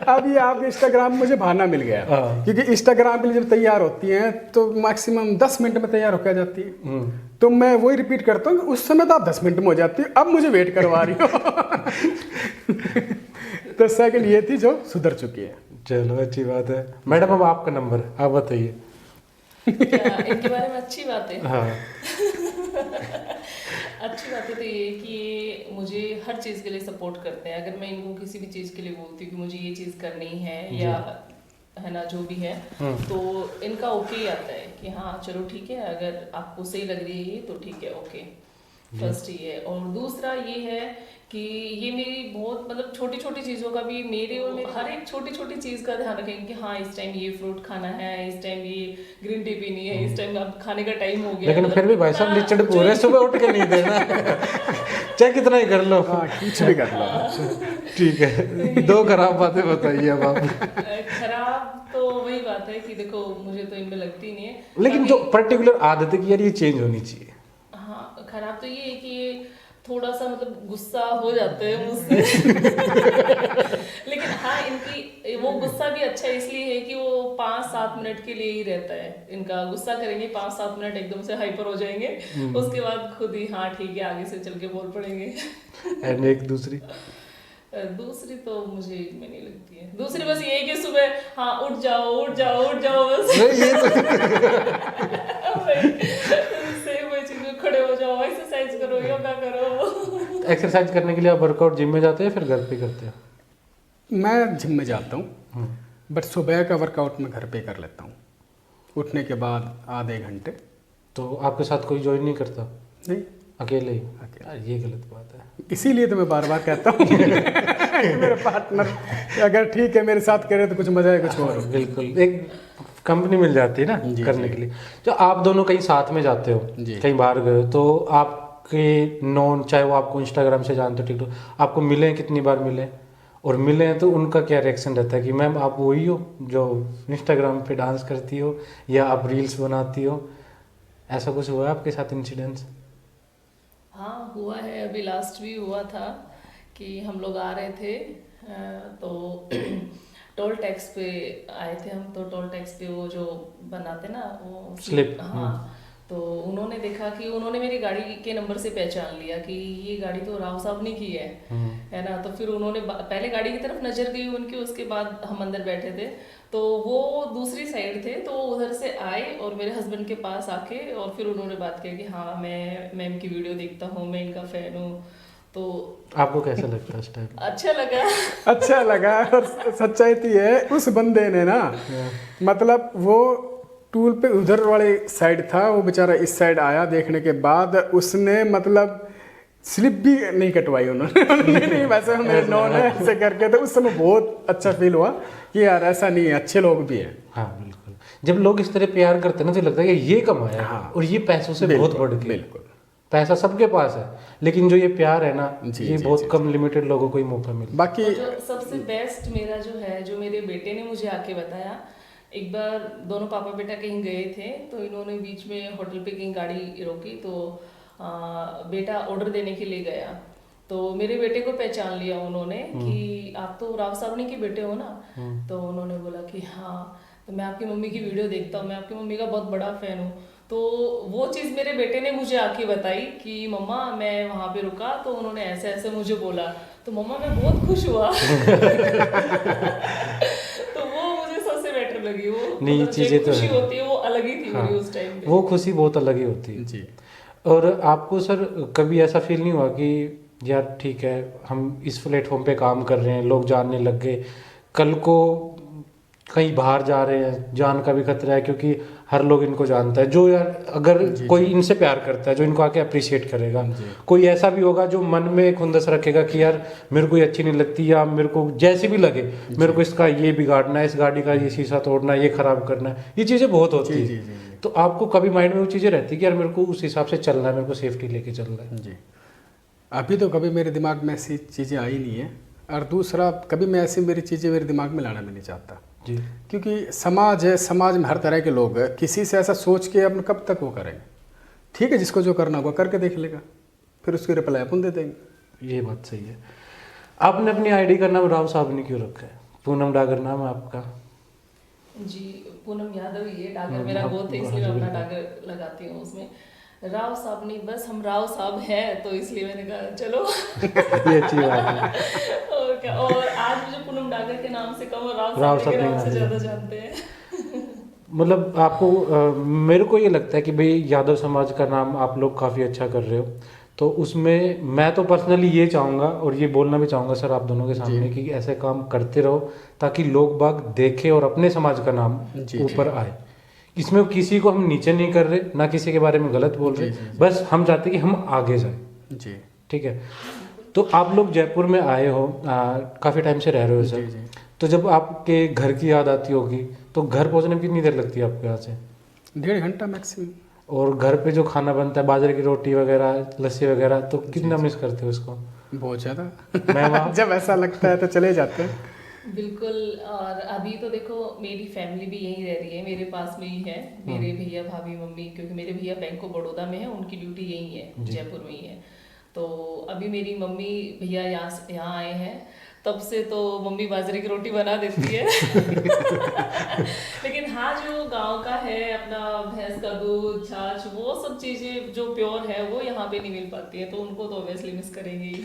अब ये आप इंस्टाग्राम मुझे बहाना मिल गया, क्योंकि इंस्टाग्राम के लिए जब तैयार होती हैं तो मैक्सिमम 10 मिनट में तैयार होकर जाती है। तो मैं वही रिपीट करता हूँ, उस समय तो आप 10 मिनट में हो जाती है, अब मुझे वेट करवा रही हो। तो सेकंड ये थी जो सुधर चुकी है। चलो अच्छी बात है। मैडम अब आपका नंबर, आप बताइए। इनके बारे में अच्छी बात है। हाँ अच्छी बात है तो ये कि ये मुझे हर चीज़ के लिए सपोर्ट करते हैं। अगर मैं इनको किसी भी चीज़ के लिए बोलती हूँ कि मुझे ये चीज़ करनी है या है ना जो भी है, तो इनका ओके आता है कि हाँ चलो ठीक है, अगर आपको सही लग रही है तो ठीक है, ओके। फर्स्ट ये है। और दूसरा ये है कि ये मेरी बहुत मतलब छोटी छोटी चीज़ों का भी मेरे और मेरे हर एक छोटी छोटी चीज़ का ध्यान रखेंगे कि हाँ इस टाइम ये फ्रूट खाना है, इस टाइम ये ग्रीन टी पीनी है, इस टाइम अब खाने का टाइम हो गया। लेकिन फिर भी भाई साहब लिचड़ पूरे सुबह उठ के नहीं देना चाहे कितना ही कर लो। हाँ कुछ भी कर लो। ठीक है, 2 खराब बातें बताइए अब आप। खराब तो वही बात है कि देखो मुझे तो इनमें लगती नहीं है, लेकिन जो पर्टिकुलर आदत है कि यार ये चेंज होनी चाहिए। हाँ खराब तो ये है कि ये थोड़ा सा मतलब गुस्सा हो जाते हैं मुझसे। लेकिन हाँ इनकी वो गुस्सा भी अच्छा इसलिए है कि वो 5-7 मिनट के लिए ही रहता है। इनका गुस्सा करेंगे 5-7 मिनट एकदम से हाइपर हो जाएंगे, उसके बाद खुद ही हाँ ठीक है आगे से चल के बोल पड़ेंगे। एंड एक दूसरी तो मुझे में नहीं लगती है। दूसरी बस ये है कि सुबह हाँ उठ जाओ बस। ये सेम वही चीज में खड़े हो जाओ, एक्सरसाइज करो, योगा करो। एक्सरसाइज करने के लिए आप वर्कआउट जिम में जाते हैं फिर घर पे करते हैं? मैं जिम में जाता हूँ, बट सुबह का वर्कआउट मैं घर पे कर लेता हूँ उठने के बाद आधे घंटे। तो आपके साथ कोई ज्वाइन नहीं करता? नहीं, अकेले ही? यार ये गलत बात है। इसीलिए तो मैं बार बार कहता हूँ मेरे पार्टनर अगर ठीक है मेरे साथ करे तो कुछ मजा है, कुछ और। बिल्कुल, एक कंपनी मिल जाती है ना करने के लिए। जो आप दोनों कहीं साथ में जाते हो, कहीं बाहर गए हो, तो आपके नॉन, चाहे वो आपको इंस्टाग्राम से जानते हो, टिकटॉक, आपको मिले, कितनी बार मिले, और मिले हैं तो उनका क्या रिएक्शन रहता है कि मैम आप वही हो जो इंस्टाग्राम पे डांस करती हो या आप रील्स बनाती हो? ऐसा कुछ हुआ है आपके साथ इंसिडेंट्स? हाँ हुआ है, अभी लास्ट भी हुआ था कि हम लोग आ रहे थे तो टोल टैक्स पे आए थे हम। तो टोल टैक्स पे वो जो बनाते ना वो स्लिप, हाँ, तो उन्होंने देखा कि उन्होंने मेरी गाड़ी के नंबर से पहचान लिया कि ये गाड़ी तो राव साहब ने की है ना। तो फिर उन्होंने पहले गाड़ी की तरफ नजर गई उनकी, उसके बाद हम अंदर बैठे थे तो वो दूसरी साइड थे, तो उधर से आए और मेरे हस्बैंड के पास आके और फिर उन्होंने बात की कि हाँ मैं मैम की वीडियो देखता हूँ, मैं इनका फैन हूँ। तो आपको कैसा लगता है उस टाइम? अच्छा लगा। और सच्चाई थी है उस बंदे ने ना, मतलब वो टूल पे उधर वाले साइड था, वो बेचारा इस साइड आया, देखने के बाद उसने मतलब स्लिप भी नहीं कटवाई उन्होंने। नहीं वैसे हम मेरे नॉन है ऐसे करके, तो उस समय बहुत अच्छा फील हुआ कि यार ऐसा नहीं है, अच्छे लोग भी हैं। हाँ बिल्कुल, जब लोग इस तरह प्यार करते हैं ना तो लगता है कि ये कमाया। हाँ, और ये पैसों से बहुत बढ़ के। बिल्कुल, पैसा सबके पास है, लेकिन जो ये प्यार है ना, ये बहुत कम लिमिटेड लोगों को ही मौका मिलता है। बाकी जो सबसे बेस्ट मेरा जो है, जो मेरे बेटे ने मुझे आके बताया, एक बार दोनों पापा बेटा कहीं गए थे तो इन्होंने बीच में होटल पे कहीं गाड़ी रोकी, तो बेटा ऑर्डर देने के लिए गया, तो मेरे बेटे को पहचान लिया उन्होंने कि आप तो राव सावनी के बेटे हो ना। तो उन्होंने बोला कि हाँ, तो मैं आपकी मम्मी की वीडियो देखता हूँ, मैं आपकी मम्मी का बहुत बड़ा फैन हूँ। तो वो चीज़ मेरे बेटे ने मुझे आके बताई कि मम्मा मैं वहाँ पे रुका तो उन्होंने ऐसे ऐसे मुझे बोला, तो मम्मा मैं बहुत खुश हुआ। तो वो मुझे सबसे बेटर लगी वो, नहीं, मतलब चीजें जो तो खुशी है। होती है वो अलग ही थी हाँ, मेरी उस टाइम पे। वो खुशी बहुत अलग ही होती है। जी। और आपको सर कभी ऐसा फील नहीं हुआ कि यार ठीक है, हम इस प्लेटफॉर्म पे काम कर रहे हैं, लोग जानने लग गए, कल को कहीं बाहर जा रहे हैं, जान का भी खतरा है, क्योंकि हर लोग इनको जानता है, जो यार अगर जी, कोई जी। इनसे प्यार करता है, जो इनको आके अप्रिशिएट करेगा, जी। कोई ऐसा भी होगा जो मन में खुंदस रखेगा कि यार मेरे को ये अच्छी नहीं लगती, या मेरे को जैसी भी लगे, मेरे को इसका ये बिगाड़ना है, इस गाड़ी का ये शीशा तोड़ना है, ये खराब करना है, ये चीज़ें बहुत होती जी, है। जी, जी, जी। तो आपको कभी माइंड में वो चीज़ें रहती है कि यार मेरे को उस हिसाब से चलना है, मेरे को सेफ्टी लेके चलना है? जी, अभी तो कभी मेरे दिमाग में ऐसी चीज़ें आई नहीं है, और दूसरा कभी मैं ऐसी मेरी चीज़ें मेरे दिमाग में लाना भी नहीं चाहता, जी। क्योंकि समाज है, समाज में हर तरह के लोग हैं, किसी से ऐसा सोच के अपन कब तक वो करेंगे। ठीक है, जिसको जो करना होगा करके देख लेगा, फिर उसकी रिप्लाई अपन दे देंगे। ये बात सही है। आपने अपनी आईडी का नाम राव साहब ने क्यों रखा है? पूनम डागर नाम है आपका? जी, पूनम यादव ही है, डागर मेरा गोत्र है, इसलिए मैं अपना डागर लगाती हूँ उसमें। राव साहब नहीं, बस हम राव साहब हैं, तो इसलिए मैंने कहा चलो। ये अच्छी बात है। और क्या, और आज मुझे पूनम डागर के नाम से कम और राव राव साहब के साहब नाम से नहीं ज़्यादा जानते हैं। मतलब आपको मेरे को ये लगता है कि भाई यादव समाज का नाम आप लोग काफ़ी अच्छा कर रहे हो, तो उसमें मैं तो पर्सनली ये चाहूँगा और ये बोलना भी चाहूँगा सर आप दोनों के सामने कि ऐसे काम करते रहो, ताकि लोग बाग देखें और अपने समाज का नाम जी, ऊपर आए। इसमें किसी को हम नीचे नहीं कर रहे, ना किसी के बारे में गलत बोल रहे, बस हम चाहते हैं कि हम आगे जाएं। जी। ठीक है, तो आप लोग जयपुर में आए हो, काफ़ी टाइम से रह रहे हो जी, सर, जी। तो जब आपके घर की याद आती होगी तो घर पहुंचने में कितनी देर लगती है आपके यहाँ से? 1.5 घंटा मैक्सिमम। और घर पे जो खाना बनता है, बाजरे की रोटी वगैरह, लस्सी वगैरह, तो कितना मिस करते हो उसको? बहुत ज़्यादा। मैं वहाँ जब ऐसा लगता है तो चले जाते हैं। बिल्कुल। और अभी तो देखो मेरी फैमिली भी यहीं रह रही है, मेरे पास में ही है, मेरे भैया भाभी मम्मी, क्योंकि मेरे भैया बैंक ऑफ बड़ौदा में है, उनकी ड्यूटी यहीं है, जयपुर में ही है। तो अभी मेरी मम्मी भैया यहाँ आए हैं, तब से तो मम्मी बाजरे की रोटी बना देती है। लेकिन हाँ, जो गांव का है अपना, भैंस का दूध, छाछ, वो सब चीजें जो प्योर है वो यहाँ पे नहीं मिल पाती है, तो उनको तो ऑब्वियसली मिस करेंगे ही।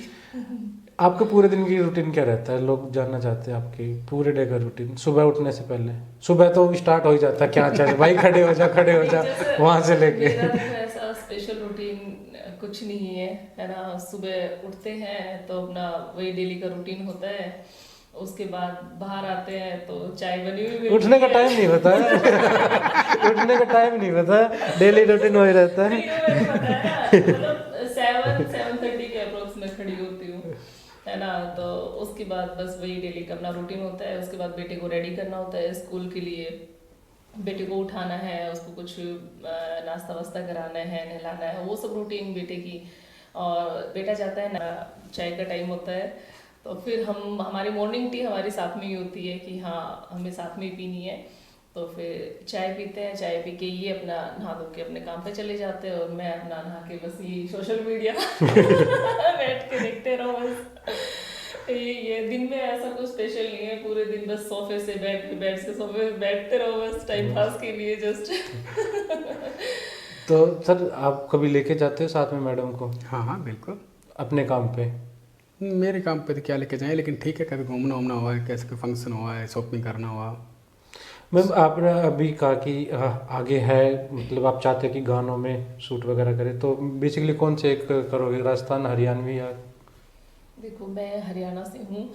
आपके पूरे दिन की रूटीन क्या रहता है? लोग जानना चाहते हैं आपकी पूरे डे का रूटीन। सुबह उठने से पहले, सुबह तो स्टार्ट हो ही जाता है, क्या चाहिए भाई, खड़े हो जा वहां से लेके। मेरा तो ऐसा स्पेशल रूटीन कुछ नहीं है ना। सुबह उठते हैं तो अपना वही डेली का रूटीन होता है, उसके बाद बाहर आते हैं तो चाय बनी हुई उठने का टाइम नहीं पता है। उठने का टाइम नहीं पता है, डेली रूटीन वही रहता है। मतलब 7:30 के अप्रोक्स में खड़ी होती हूँ, है ना। तो उसके बाद बस वही डेली का अपना रूटीन होता है। उसके बाद बेटे को रेडी करना होता है स्कूल के लिए, बेटे को उठाना है, उसको कुछ नाश्ता वास्ता कराना है, नहलाना है, वो सब रूटीन बेटे की। और बेटा जाता है ना, चाय का टाइम होता है, तो फिर हमारी मॉर्निंग टी हमारी साथ में ही होती है कि हाँ हमें साथ में ही पीनी है। तो फिर चाय पीते हैं, चाय पी के ये अपना नहा धो के अपने काम पे चले जाते हैं, और मैं अपना नहा के बस ये सोशल मीडिया बैठ के देखते रहो बस। ये दिन में ऐसा कुछ स्पेशल नहीं है, पूरे दिन बस सोफे से बेड से सोफे बैठते रहो बस टाइम पास के लिए जस्ट। तो सर आप कभी लेके जाते हो साथ में मैडम को? हाँ हाँ बिल्कुल। अपने काम पे? मेरे काम पे तो क्या लेके जाएं, लेकिन ठीक है, कभी घूमना वूमना हुआ है, कैसे कोई फंक्शन हुआ है, शॉपिंग करना हुआ। मैम आपने अभी कहा कि आगे है, मतलब आप चाहते हैं कि गानों में शूट वगैरह करें, तो बेसिकली कौन से एक करोगे, राजस्थान, हरियाणवी या? देखो मैं हरियाणा से हूँ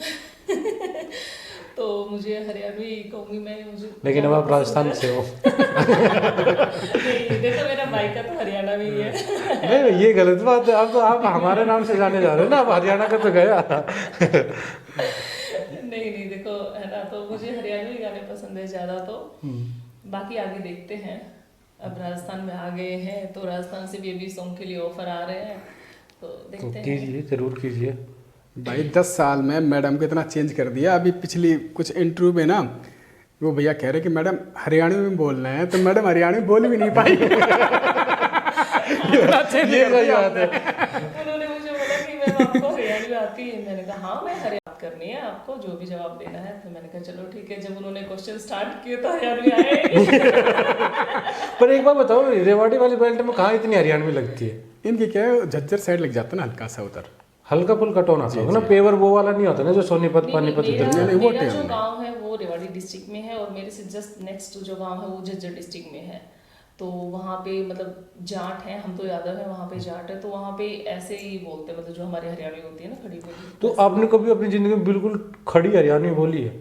तो मुझे हरियाणवी कहूँगी मैं, मुझे। लेकिन अब आप राजस्थान से हो। नहीं, देखो मेरा भाई का तो हरियाणा में ही है। नहीं, ये गलत बात है। अब तो आप हमारे नाम से जाने जा रहे हो ना, अब हरियाणा का तो गया। नहीं देखो, है ना, तो मुझे हरियाणवी गाने पसंद है ज़्यादा, तो बाकी आगे देखते हैं। अब राजस्थान में आ गए हैं तो राजस्थान से भी अभी सॉन्ग के लिए ऑफर आ रहे हैं, तो देखते हैं। कीजिए, जरूर कीजिए भाई 10 साल में मैडम को इतना चेंज कर दिया। अभी पिछली कुछ इंटरव्यू में ना वो भैया कह रहे कि मैडम हरियाणवी में बोलना है, तो मैडम हरियाणवी बोल भी नहीं पाई। इतना चेंज कर दिया। उन्होंने मुझे बोला कि मैम आपको हरियाणवी आती है, मैंने कहा हाँ मैं हरियाणवी करनी है आपको, जो भी जवाब देना है। तो मैंने कहा चलो ठीक है। जब उन्होंने क्वेश्चन स्टार्ट किए तो हरियाणवी आए। पर एक बात बताओ, रेवाड़ी वाली बेल्ट में कहाँ इतनी हरियाणवी लगती है? इनकी क्या है, झज्जर साइड लग जाता है ना, हल्का सा उधर। हल्का फुल्का टोन आता होगा ना, पेवर वो वाला नहीं होता ना जो सोनीपत पानीपत इधर। मेरा जो गांव है वो रेवाड़ी डिस्ट्रिक्ट में है और मेरे से जस्ट नेक्स्ट जो गांव है वो झज्जर डिस्ट्रिक्ट में है। तो वहाँ पे मतलब जाट है, हम तो यादव है, वहाँ पे जाट है, तो वहाँ पे ऐसे ही बोलते हैं, मतलब जो हमारे हरियाणवी होती है ना खड़ी बोली। तो आपने कभी अपनी जिंदगी में बिल्कुल खड़ी हरियाणवी बोली है?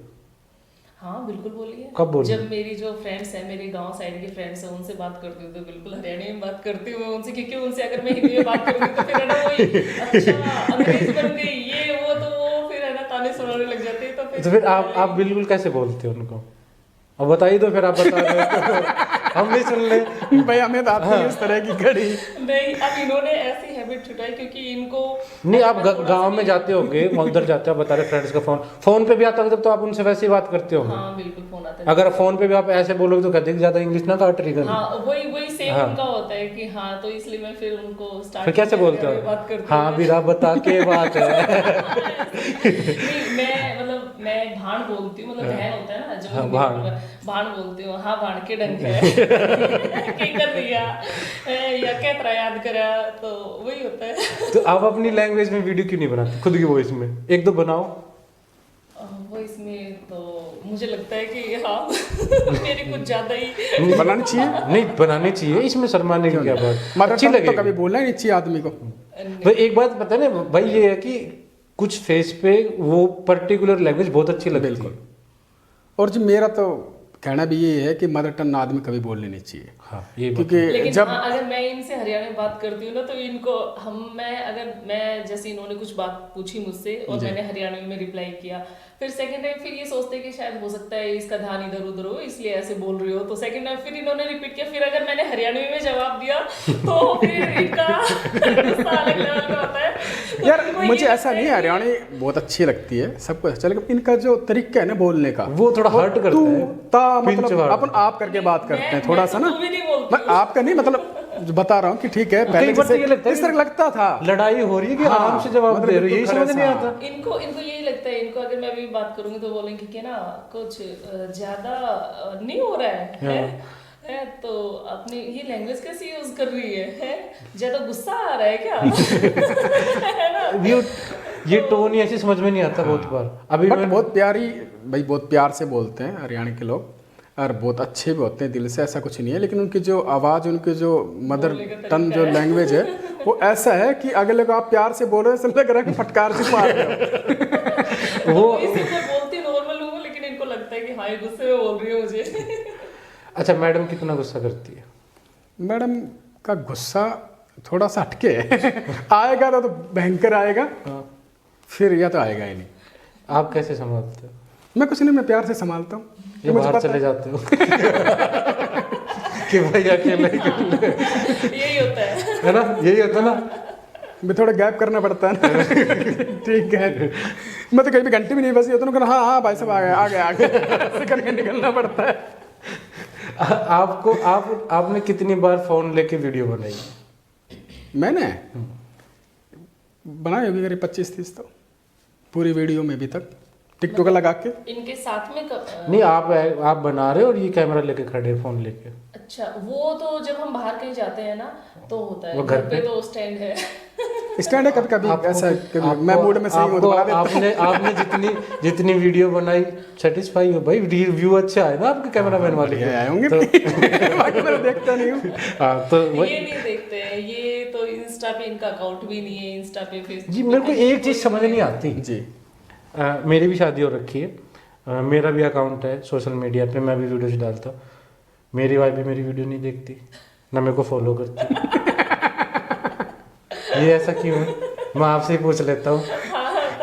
हाँ बिल्कुल बोली है। कब बोली? जब मेरी जो फ्रेंड्स है, मेरे गांव साइड के फ्रेंड्स हैं, उनसे बात करती हूँ तो बिल्कुल हरियाणवी में बात करती हूँ उनसे, क्योंकि उनसे अगर मैं हिंदी में बात करूँगी तो फिर है ना वही अच्छा अंग्रेज बन गई ये वो, तो वो फिर है ना ताने सुनाने लग जाते हैं। तो फिर आप बिल्कुल कैसे बोलते हो उनको? अब बताइए तो फिर आप बता रहे हो हम भी सुन ले भाई, हमें तो आती है इस तरह की घड़ी। नहीं, अब इन्होंने ऐसी हैबिट छुटाई क्योंकि इनको नहीं, आप गांव में जाते होंगे, उधर जाते हो, बता रहे फ्रेंड्स का फोन पे भी आता होगा, तो आप उनसे वैसे ही बात करते होंगे। हाँ बिल्कुल फोन आता है। अगर फोन पे भी आप ऐसे बोलोगे तो कहते हैं ज्यादा इंग्लिश ना काट रही कर। हाँ वही सेम उनका होता है कि हाँ, तो इसलिए मैं फिर उनको स्टार्ट फिर कैसे बोलते हो? बात करती हूँ। हाँ बीरा बता के बात है। नहीं, मैं मतलब मैं भाण बोलती हूँ, मतलब बहन होता है ना जो हाँ, भाण बोलती हूँ। हाँ भाण के ढंग है की कर दिया या कैतरा याद करा, तो वही होता है। तो आप अपनी लैंग्वेज में वीडियो क्यों नहीं बनाते खुद की वॉइस में? एक दो बनाओ। वॉइस में तो मुझे लगता है कि हाँ मेरी कुछ ज्यादा ही बनानी चाहिए। नहीं बनानी चाहिए, इसमें शर्माने की क्या बात, मदर अच्छी टंग लगे। तो कभी बोलना ही नहीं चाहिए आदमी को। भाई एक बात पता है ना भाई, ये है कि कुछ फेस पे वो पर्टिकुलर लैंग्वेज बहुत अच्छी लगती है। और जी मेरा तो कहना भी ये है कि मदर टंग आदमी कभी बोलनी नहीं चाहिए। हाँ ये क्योंकि लेकिन जब हाँ, अगर मैं इनसे हरियाणा में बात करती हूँ ना तो इनको मैं जैसे इन्होंने कुछ बात पूछी मुझसे और मैंने हरियाणवी में रिप्लाई किया, फिर सेकंड टाइम फिर ये सोचते हैं कि शायद हो सकता है इसका ध्यान इधर उधर हो इसलिए ऐसे बोल रही हो, तो सेकंड टाइम फिर इन्होंने रिपीट किया, फिर अगर मैंने हरियाणवी में जवाब दिया तो फिर इनका गुस्सा अलग लेवल का होता है। तो यार इनको मुझे ये ऐसा नहीं है, हरियाणी बहुत अच्छी लगती है सबको अच्छा, लेकिन इनका जो तरीका है ना बोलने का वो थोड़ा हर्ट करता है। मतलब अपन आप करके बात करते हैं थोड़ा सा ना। तू भी नहीं बोलती मैं आपका नहीं, मतलब जो बता रहा हूँ कि ठीक है कई पहले बार तो जैसे ये लगता है इस तरह लगता था लड़ाई हो रही है कि हाँ, आराम से जवाब मतलब दे रहे हो, यही बिल्कुल समझ नहीं खड़े से, आता। इनको यही लगता है, इनको अगर मैं भी बात करूंगी तो बोलेंगे कि ना कुछ ज्यादा नहीं हो रहा है तो अपनी ये लैंग्वेज कैसे यूज कर रही है ज्यादा गुस्सा आ रहा है क्या? है ना? ये टोन ही ऐसी समझ में नहीं आता बहुत बार। अभी बट बहुत प्यारी भाई, बहुत प्यार से बोलते हैं हरियाणा के लोग और बहुत अच्छे भी होते हैं दिल से, ऐसा कुछ नहीं है। लेकिन उनकी जो आवाज़, उनकी जो मदर टंग जो लैंग्वेज है वो ऐसा है कि अगले को आप प्यार से बोल रहे हो ऐसा लग रहा है कि फटकार से मार रहे हो। वो मैं बोलती नॉर्मल हूँ लेकिन इनको लगता है कि हाँ ये गुस्से में बोल रही है मुझे। अच्छा मैडम कितना गुस्सा करती है? मैडम का गुस्सा थोड़ा सा हटके है आएगा तो भयंकर आएगा, फिर या तो आएगा ही नहीं। आप कैसे संभालते हो? मैं कुछ नहीं, मैं प्यार से संभालता हूँ। ये बाहर चले जाते हो कि भाई अकेले यही होता है ना, यही होता है ना। मैं थोड़ा गैप करना पड़ता है ना। ठीक है, मैं तो कहीं भी घंटे भी नहीं बसी होता, हाँ हाँ भाई सब आ गए ऐसे करके निकलना पड़ता है। आपने कितनी बार फोन लेके वीडियो बनाई? मैंने बनाई होगी करीब 25-30 तो पूरी वीडियो में अभी तक टिकटॉक लगा के। इनके साथ में नहीं आप बना रहे हो और ये कैमरा लेके खड़े फोन लेके। अच्छा वो तो जब हम बाहर कहीं जाते हैं ना तो होता है, वो घर पे तो स्टैंड है। स्टैंड है कभी कभी ऐसा, मैं मूड में सही हूँ तो बना देता हूँ। आपने जितनी वीडियो बनाई सेटिस्फाई हो भाई, व्यू अच्छा है ना आपके कैमरामैन वाले के? आए होंगे बाकी मैं देखता नहीं हूँ। तो ये नहीं देखते हैं, ये तो इंस्टा पे इनका अकाउंट भी नहीं है, इंस्टा पे फेसबुक। जी मेरे को एक चीज समझ नहीं आती जी, मेरी भी शादी हो रखी है, मेरा भी अकाउंट है सोशल मीडिया पे, मैं भी वीडियोज डालता हूँ। मेरी वाइफ भी मेरी वीडियो नहीं देखती ना मेरे को फॉलो करती। ये ऐसा क्यों है? मैं आपसे ही पूछ लेता हूँ।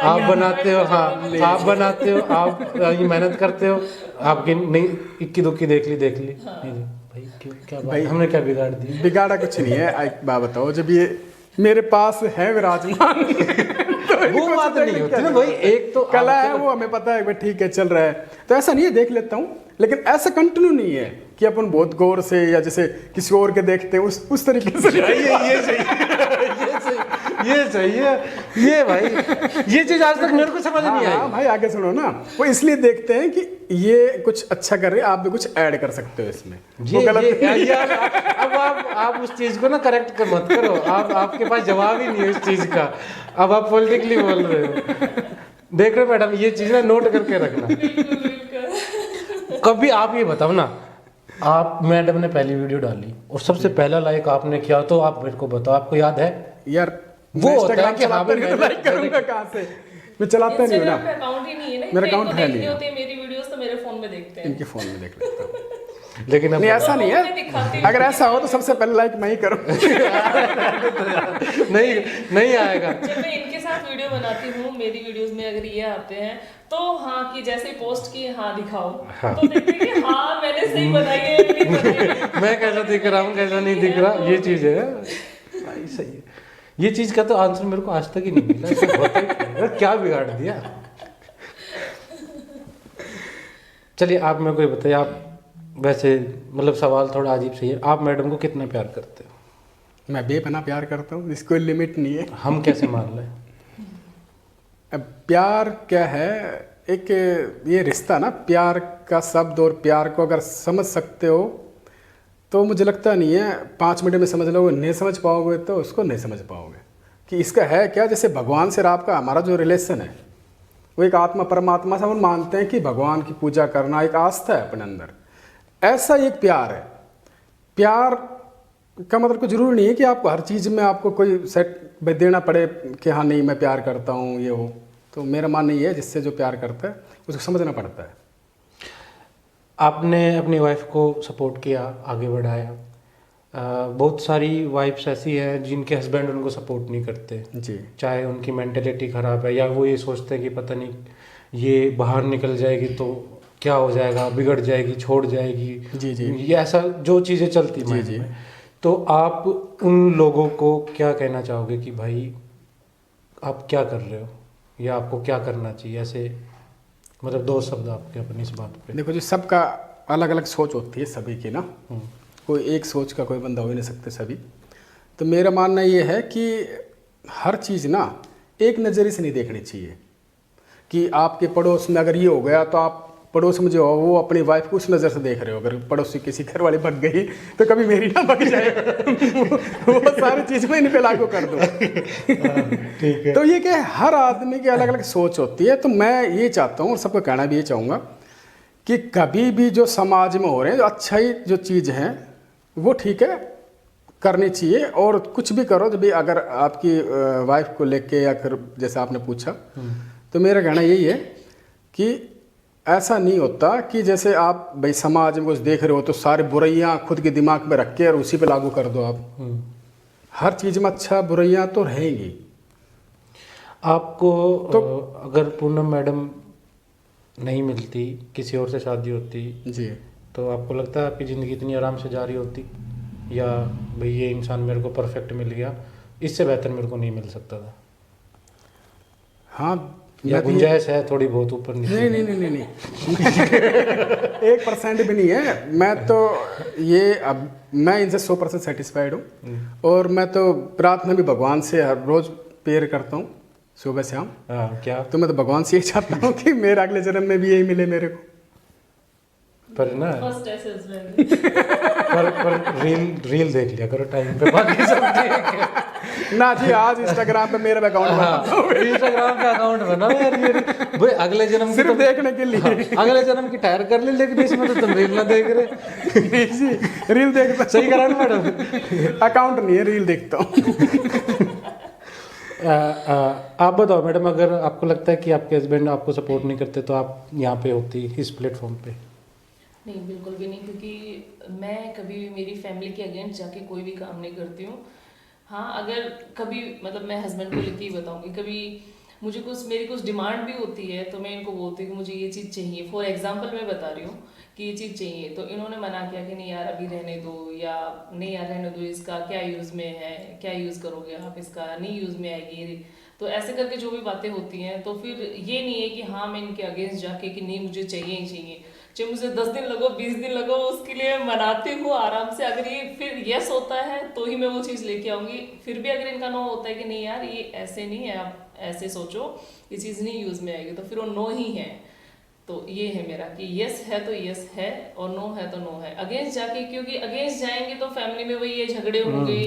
आप बनाते हो, हाँ आप बनाते हो, आप ये मेहनत करते हो, आपकी नहीं इक्की दुक्की देख ली नहीं भाई क्यों, क्या बात, हमने क्या बिगाड़ दी? बिगाड़ा कुछ नहीं है। एक बात बताओ, जब ये मेरे पास है विराजमान वो बात नहीं होती ना भाई, एक तो कला है वो हमें पता है भाई, ठीक है चल रहा है तो ऐसा नहीं है, देख लेता हूँ, लेकिन ऐसा कंटिन्यू नहीं है कि अपन बहुत गौर से या जैसे किसी और के देखते हैं उस तरीके से। ये सही है ये भाई, ये चीज आज तक मेरे को समझ नहीं हाँ आई। भाई आगे सुनो ना, वो इसलिए देखते हैं कि ये कुछ अच्छा कर रहे हैं, आप भी कुछ ऐड कर सकते हो इसमें। वो गलत ये यार, अब आप उस चीज को ना करेक्ट मत करो, आपके पास जवाब ही नहीं है उस चीज का, अब आप पॉलिटिकली बोल रहे हो। देख रहे हो मैडम, ये चीज ना नोट करके रखना। कभी आप ये बताओ ना, आप मैडम ने पहली वीडियो डाली और सबसे पहला लाइक आपने किया, तो आप मेरे को बताओ, आपको याद है? यार वो मैं होता है Instagram कि हाँ चलाता भाई नहीं तो मैंने- लाइक करूंगा कहाँ से, मैं चलाता नहीं हूँ Instagram ना, पे अकाउंट ही नहीं है ना, मेरा इनको account है देखनी नहीं। होती है मेरी वीडियोस तो मेरे फोन में देखते हैं। इनके फोन में देख लेता हूँ। लेकिन अब नहीं ऐसा नहीं मैं दिखाती है, हूँ। अगर ऐसा हो तो सबसे पहले लाइक मैं ही करूँ। नहीं आएगा। जब मैं इनके साथ वीडियो बनाती हूँ, मेरी वीडियोस में अगर ये आते हैं तो हाँ कि जैसे पोस्ट किए हाँ दिखाओ, तो देखते हैं कि हाँ मैंने सही बनाई है या नहीं बनाई। मैं कैसा दिख रहा हूँ कैसा नहीं दिख रहा, ये चीज है भाई, सही है। ये चीज का तो आंसर मेरे को आज तक ही नहीं मिला, ऐसा होता ही क्यों है? क्या बिगाड़ दिया। चलिए आप मेरे को ये बताइए, आप वैसे मतलब सवाल थोड़ा अजीब सही है, आप मैडम को कितना प्यार करते हो? मैं बेपनाह प्यार करता हूँ, इसको लिमिट नहीं है। हम कैसे मान लें? अब प्यार क्या है, एक ये रिश्ता ना, प्यार का शब्द और प्यार को अगर समझ सकते हो तो मुझे लगता नहीं है 5 मिनट में समझ लोगे, नहीं समझ पाओगे तो उसको नहीं समझ पाओगे कि इसका है क्या। जैसे भगवान से आपका हमारा जो रिलेशन है, वो एक आत्मा परमात्मा से हम मानते हैं कि भगवान की पूजा करना एक आस्था है अपने अंदर, ऐसा एक प्यार है। प्यार का मतलब कोई ज़रूरी नहीं है कि आपको हर चीज़ में आपको कोई सेट देना पड़े कि हाँ नहीं मैं प्यार करता हूँ ये हो। तो मेरा मानना ये है, जिससे जो प्यार करता है उसको समझना पड़ता है। आपने अपनी वाइफ को सपोर्ट किया, आगे बढ़ाया। बहुत सारी वाइफ्स ऐसी हैं जिनके हस्बैंड उनको सपोर्ट नहीं करते, जी चाहे उनकी मेंटेलिटी ख़राब है या वो ये सोचते हैं कि पता नहीं ये बाहर निकल जाएगी तो क्या हो जाएगा, बिगड़ जाएगी, छोड़ जाएगी, जी जी ये ऐसा जो चीज़ें चलती जी माइंड जी। में। तो आप उन लोगों को क्या कहना चाहोगे कि भाई आप क्या कर रहे हो या आपको क्या करना चाहिए? ऐसे मतलब 2 शब्द आपके अपनी इस बात पे। देखो जी, सबका अलग अलग सोच होती है सभी की ना, कोई एक सोच का कोई बंदा हो ही नहीं सकते सभी। तो मेरा मानना ये है कि हर चीज़ ना एक नज़रिए से नहीं देखनी चाहिए कि आपके पड़ोस में अगर ये हो गया तो आप पड़ोस में जो हो वो अपनी वाइफ को उस नज़र से देख रहे हो। अगर पड़ोसी किसी घर वाली भग गई तो कभी मेरी ना भग जाए। वो सारी चीज़ में इन पे लागू कर दो। ठीक है। तो ये क्या है, हर आदमी की अलग अलग सोच होती है। तो मैं ये चाहता हूँ और सबको कहना भी ये चाहूँगा कि कभी भी जो समाज में हो रहे हैं जो अच्छाई जो चीज़ है वो ठीक है करनी चाहिए। और कुछ भी करो जब भी अगर आपकी वाइफ को लेके या फिर जैसे आपने पूछा, तो मेरा कहना यही है कि ऐसा नहीं होता कि जैसे आप भाई समाज में कुछ देख रहे हो तो सारी बुराइयां खुद के दिमाग में रख के और उसी पे लागू कर दो आप। हर चीज़ में अच्छा बुराइयां तो रहेंगी। आपको तो अगर पूनम मैडम नहीं मिलती, किसी और से शादी होती जी, तो आपको लगता है आपकी ज़िंदगी इतनी आराम से जा रही होती, या भाई ये इंसान मेरे को परफेक्ट मिल गया, इससे बेहतर मेरे को नहीं मिल सकता था? हाँ या गुंजाइश है थोड़ी बहुत ऊपर नीचे? नहीं नहीं नहीं नहीं 1% भी नहीं है। मैं तो ये अब मैं इनसे 100% सेटिस्फाइड हूँ। और मैं तो प्रार्थना भी भगवान से हर रोज़ प्रेयर करता हूँ सुबह शाम। हाँ क्या? तो मैं तो भगवान से यही चाहता हूँ कि मेरे अगले जन्म में भी यही मिले मेरे को। पर ना फर्स्ट ऐसे हस्बैंड पर रील देख लिया करो टाइम पे, बाकी सब ठीक है ना जी। आज इंस्टाग्राम पे मेरा अकाउंट बना, इंस्टाग्राम पे अकाउंट बनाओ यार मेरे भाई, अगले जन्म की सिर्फ देखने के लिए। अगले जन्म की टायर कर ले, लेकिन इसमें तो तुम रील ना देख रहे। नहीं जी, रील देखता सही करा ना मैडम? अकाउंट नहीं है, रील देखता हूँ। आप बताओ मैडम, अगर आपको लगता है कि आपके हस्बैंड आपको सपोर्ट नहीं करते तो आप यहाँ पे होती इस प्लेटफॉर्म पे? नहीं, बिल्कुल भी नहीं, क्योंकि मैं कभी भी मेरी फैमिली के अगेंस्ट जाके कोई भी काम नहीं करती हूँ। हाँ, अगर कभी मतलब मैं हस्बैंड को लेके ही बताऊँगी, कभी मुझे मेरी कुछ डिमांड भी होती है तो मैं इनको बोलती हूँ कि मुझे ये चीज़ चाहिए। फॉर एग्जांपल मैं बता रही हूँ कि ये चीज़ चाहिए, तो इन्होंने मना किया कि नहीं यार अभी रहने दो, या नहीं यार रहने दो, इसका क्या यूज़ में है, क्या यूज़ करोगे आप, इसका नहीं यूज़ में आएगी। तो ऐसे करके जो भी बातें होती हैं, तो फिर ये नहीं है कि हाँ मैं इनके अगेंस्ट जाके कि नहीं मुझे चाहिए ही चाहिए, चाहे मुझे 10 दिन लगो 20 दिन लगो, उसके लिए मैं मनाती हूँ आराम से। अगर ये फिर यस होता है तो ही मैं वो चीज़ लेके आऊँगी। फिर भी अगर इनका नो होता है कि नहीं यार ये ऐसे नहीं है, आप ऐसे सोचो, ये चीज़ नहीं यूज़ में आएगी, तो फिर वो नो ही है। तो ये है मेरा कि यस है तो यस है, और नो है तो नो है। अगेंस्ट जाके, क्योंकि अगेंस्ट जाएंगे तो फैमिली में वही ये झगड़े होंगे,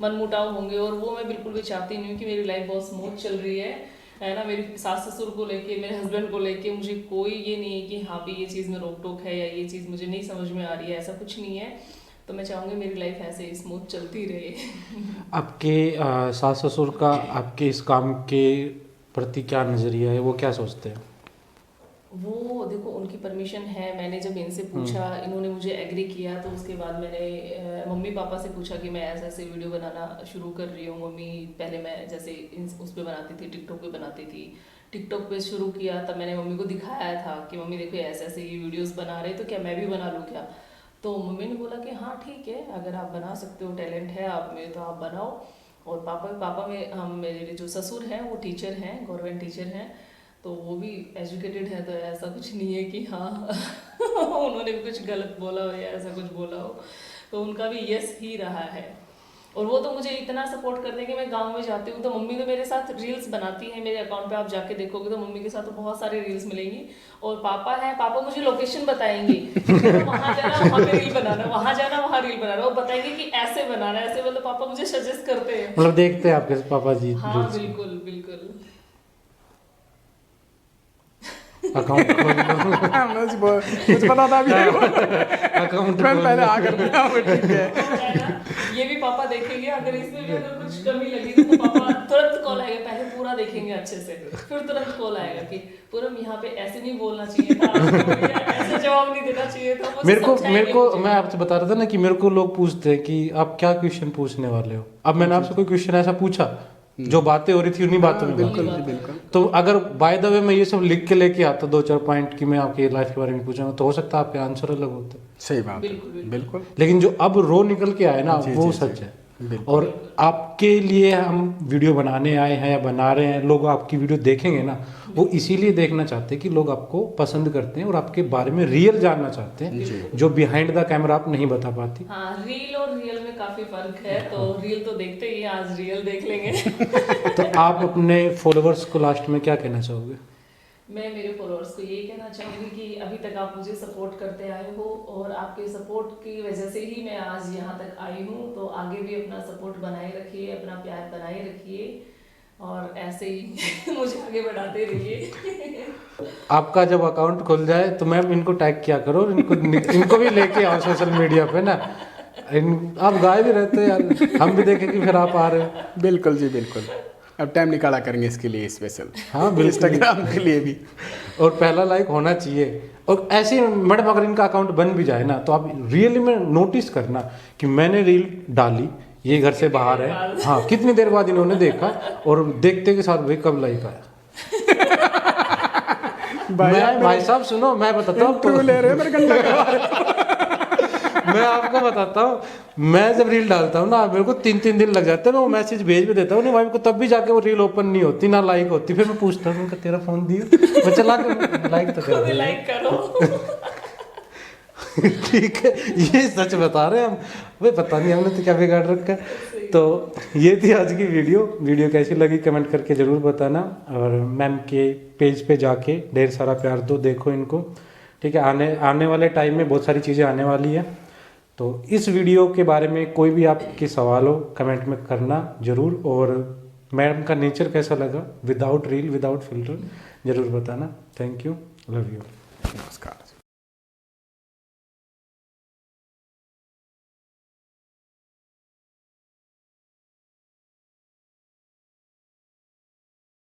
मनमुटाव होंगे, और वो मैं बिल्कुल भी चाहती नहीं हूँ कि मेरी लाइफ बहुत स्मूथ चल रही है ना। मेरी सास ससुर को लेके, मेरे हस्बैंड को लेके मुझे कोई ये नहीं है कि हाँ भी ये चीज़ में रोक टोक है या ये चीज़ मुझे नहीं समझ में आ रही है, ऐसा कुछ नहीं है। तो मैं चाहूँगी मेरी लाइफ ऐसे ही स्मूथ चलती रहे। आपके सास ससुर का आपके इस काम के प्रति क्या नज़रिया है, वो क्या सोचते हैं? वो देखो उनकी परमिशन है। मैंने जब इनसे पूछा, इन्होंने मुझे एग्री किया, तो उसके बाद मैंने मम्मी पापा से पूछा कि मैं ऐसे ऐसे वीडियो बनाना शुरू कर रही हूँ। मम्मी पहले मैं जैसे उस पर बनाती थी, टिकटॉक पे बनाती थी, टिकटॉक पे शुरू किया, तब मैंने मम्मी को दिखाया था कि मम्मी देखो ऐसे ऐसे ये वीडियोस बना रहे, तो क्या मैं भी बना लूँ क्या? तो मम्मी ने बोला कि हाँ ठीक है, अगर आप बना सकते हो, टैलेंट है आप में, तो आप बनाओ। और पापा में हम, मेरे जो ससुर हैं वो टीचर हैं, गवर्नमेंट टीचर हैं, तो वो भी एजुकेटेड है, तो ऐसा कुछ नहीं है कि हाँ उन्होंने भी कुछ गलत बोला हो या ऐसा कुछ बोला हो। तो उनका भी यस ही रहा है। और वो तो मुझे इतना सपोर्ट करते हैं कि मैं गांव में जाती हूँ तो मम्मी तो मेरे साथ रील्स बनाती है। मेरे अकाउंट पे आप जाके देखोगे तो मम्मी के साथ तो बहुत सारी रील्स मिलेंगी। और पापा है, पापा मुझे लोकेशन बताएंगे, वहां जाना वहां पे रील बनाना, वहां जाना वहां रील बनाना, वो बताएंगे कि ऐसे बनाना, ऐसे, मतलब पापा मुझे सजेस्ट करते हैं। मतलब देखते हैं आपके पापा जी? हाँ बिल्कुल बिल्कुल। अकाउंट मुझे पता था अभी अकाउंट मैं पहले आ कर दिया, वो ठीक है। ये भी पापा देखेंगे, अगर इसमें भी अगर कुछ कमी लगेगी तो पापा तुरंत कॉल आएगा, पहले पूरा देखेंगे अच्छे से, फिर तुरंत कॉल आएगा कि पूरम यहाँ पे ऐसे नहीं बोलना चाहिए था, ऐसे जवाब नहीं देना चाहिए था। मेरे को मैं आपसे बता रहा था ना कि मेरे को लोग पूछते हैं कि आप क्या क्वेश्चन पूछने वाले हो। अब मैंने आपसे कोई क्वेश्चन ऐसा पूछा, जो बातें हो रही थी उन्हीं बातों में बिल्कुल बिल्कुल। तो अगर बाय द वे मैं ये सब लिख के लेके आता 2-4 पॉइंट कि मैं आपकी लाइफ के बारे में पूछूंगा, तो हो सकता है आपके आंसर अलग होते। सही बात है, बिल्कुल। लेकिन जो अब रो निकल के आए ना, वो सच है। और आपके लिए हम वीडियो बनाने आए हैं या बना रहे हैं, लोग आपकी वीडियो देखेंगे ना, वो इसीलिए देखना चाहते हैं कि लोग आपको पसंद करते हैं और आपके बारे में रियल जानना चाहते हैं, जो बिहाइंड द कैमरा आप नहीं बता पाती। हाँ, रील और रियल में काफी फर्क है, तो रील तो देखते ही, आज रियल देख लेंगे। तो आप अपने फॉलोअर्स को लास्ट में क्या कहना चाहोगे? मैं मेरे फॉलोअर्स को यही कहना चाहूँगी कि अभी तक आप मुझे सपोर्ट करते आए हो, और आपके सपोर्ट की वजह से ही मैं आज यहाँ तक आई हूँ। तो आगे भी अपना सपोर्ट बनाए रखिए, अपना प्यार बनाए रखिए, और ऐसे ही मुझे आगे बढ़ाते रहिए। आपका जब अकाउंट खुल जाए तो मैम इनको टैग किया करो, इनको भी लेके आओ सोशल मीडिया पे ना। आप गाए भी रहते हैं यार, हम भी देखें कि फिर आप आ रहे हो। बिल्कुल जी बिल्कुल, अब टाइम निकाला करेंगे इसके लिए स्पेशल। हाँ बिल्कुल, इंस्टाग्राम के लिए भी। और पहला लाइक होना चाहिए। और ऐसे मैडम अगर इनका अकाउंट बन भी जाए ना, तो आप रियली में नोटिस करना कि मैंने रील डाली, ये घर से बाहर है, हाँ कितनी देर बाद इन्होंने देखा, और देखते के साथ भाई कब लाइक आया। भाई साहब सुनो, मैं बताता हूँ, ले रहे मेरे मैं आपको बताता हूँ, मैं जब रील डालता हूँ ना, मेरे को 3-3 दिन लग जाते हैं। मैं वो मैसेज भेज भी देता हूँ नहीं वाइफ को, तब भी जाके वो रील ओपन नहीं होती, ना लाइक होती। फिर मैं पूछता हूँ उनका, तेरा फोन दिया, मैं चला के लाइक तो कर लाइक करो। ठीक है, ये सच बता रहे हैं हम, भाई पता नहीं हमने तो क्या बिगाड़ रखा है। तो ये थी आज की वीडियो कैसी लगी कमेंट करके ज़रूर बताना, और मैम के पेज पे जाके ढेर सारा प्यार दो, देखो इनको, ठीक है। आने वाले टाइम में बहुत सारी चीज़ें आने वाली है। तो इस वीडियो के बारे में कोई भी आपके सवाल हो कमेंट में करना ज़रूर, और मैडम का नेचर कैसा लगा विदाउट रील विदाउट फिल्टर ज़रूर बताना। थैंक यू, लव यू, नमस्कार।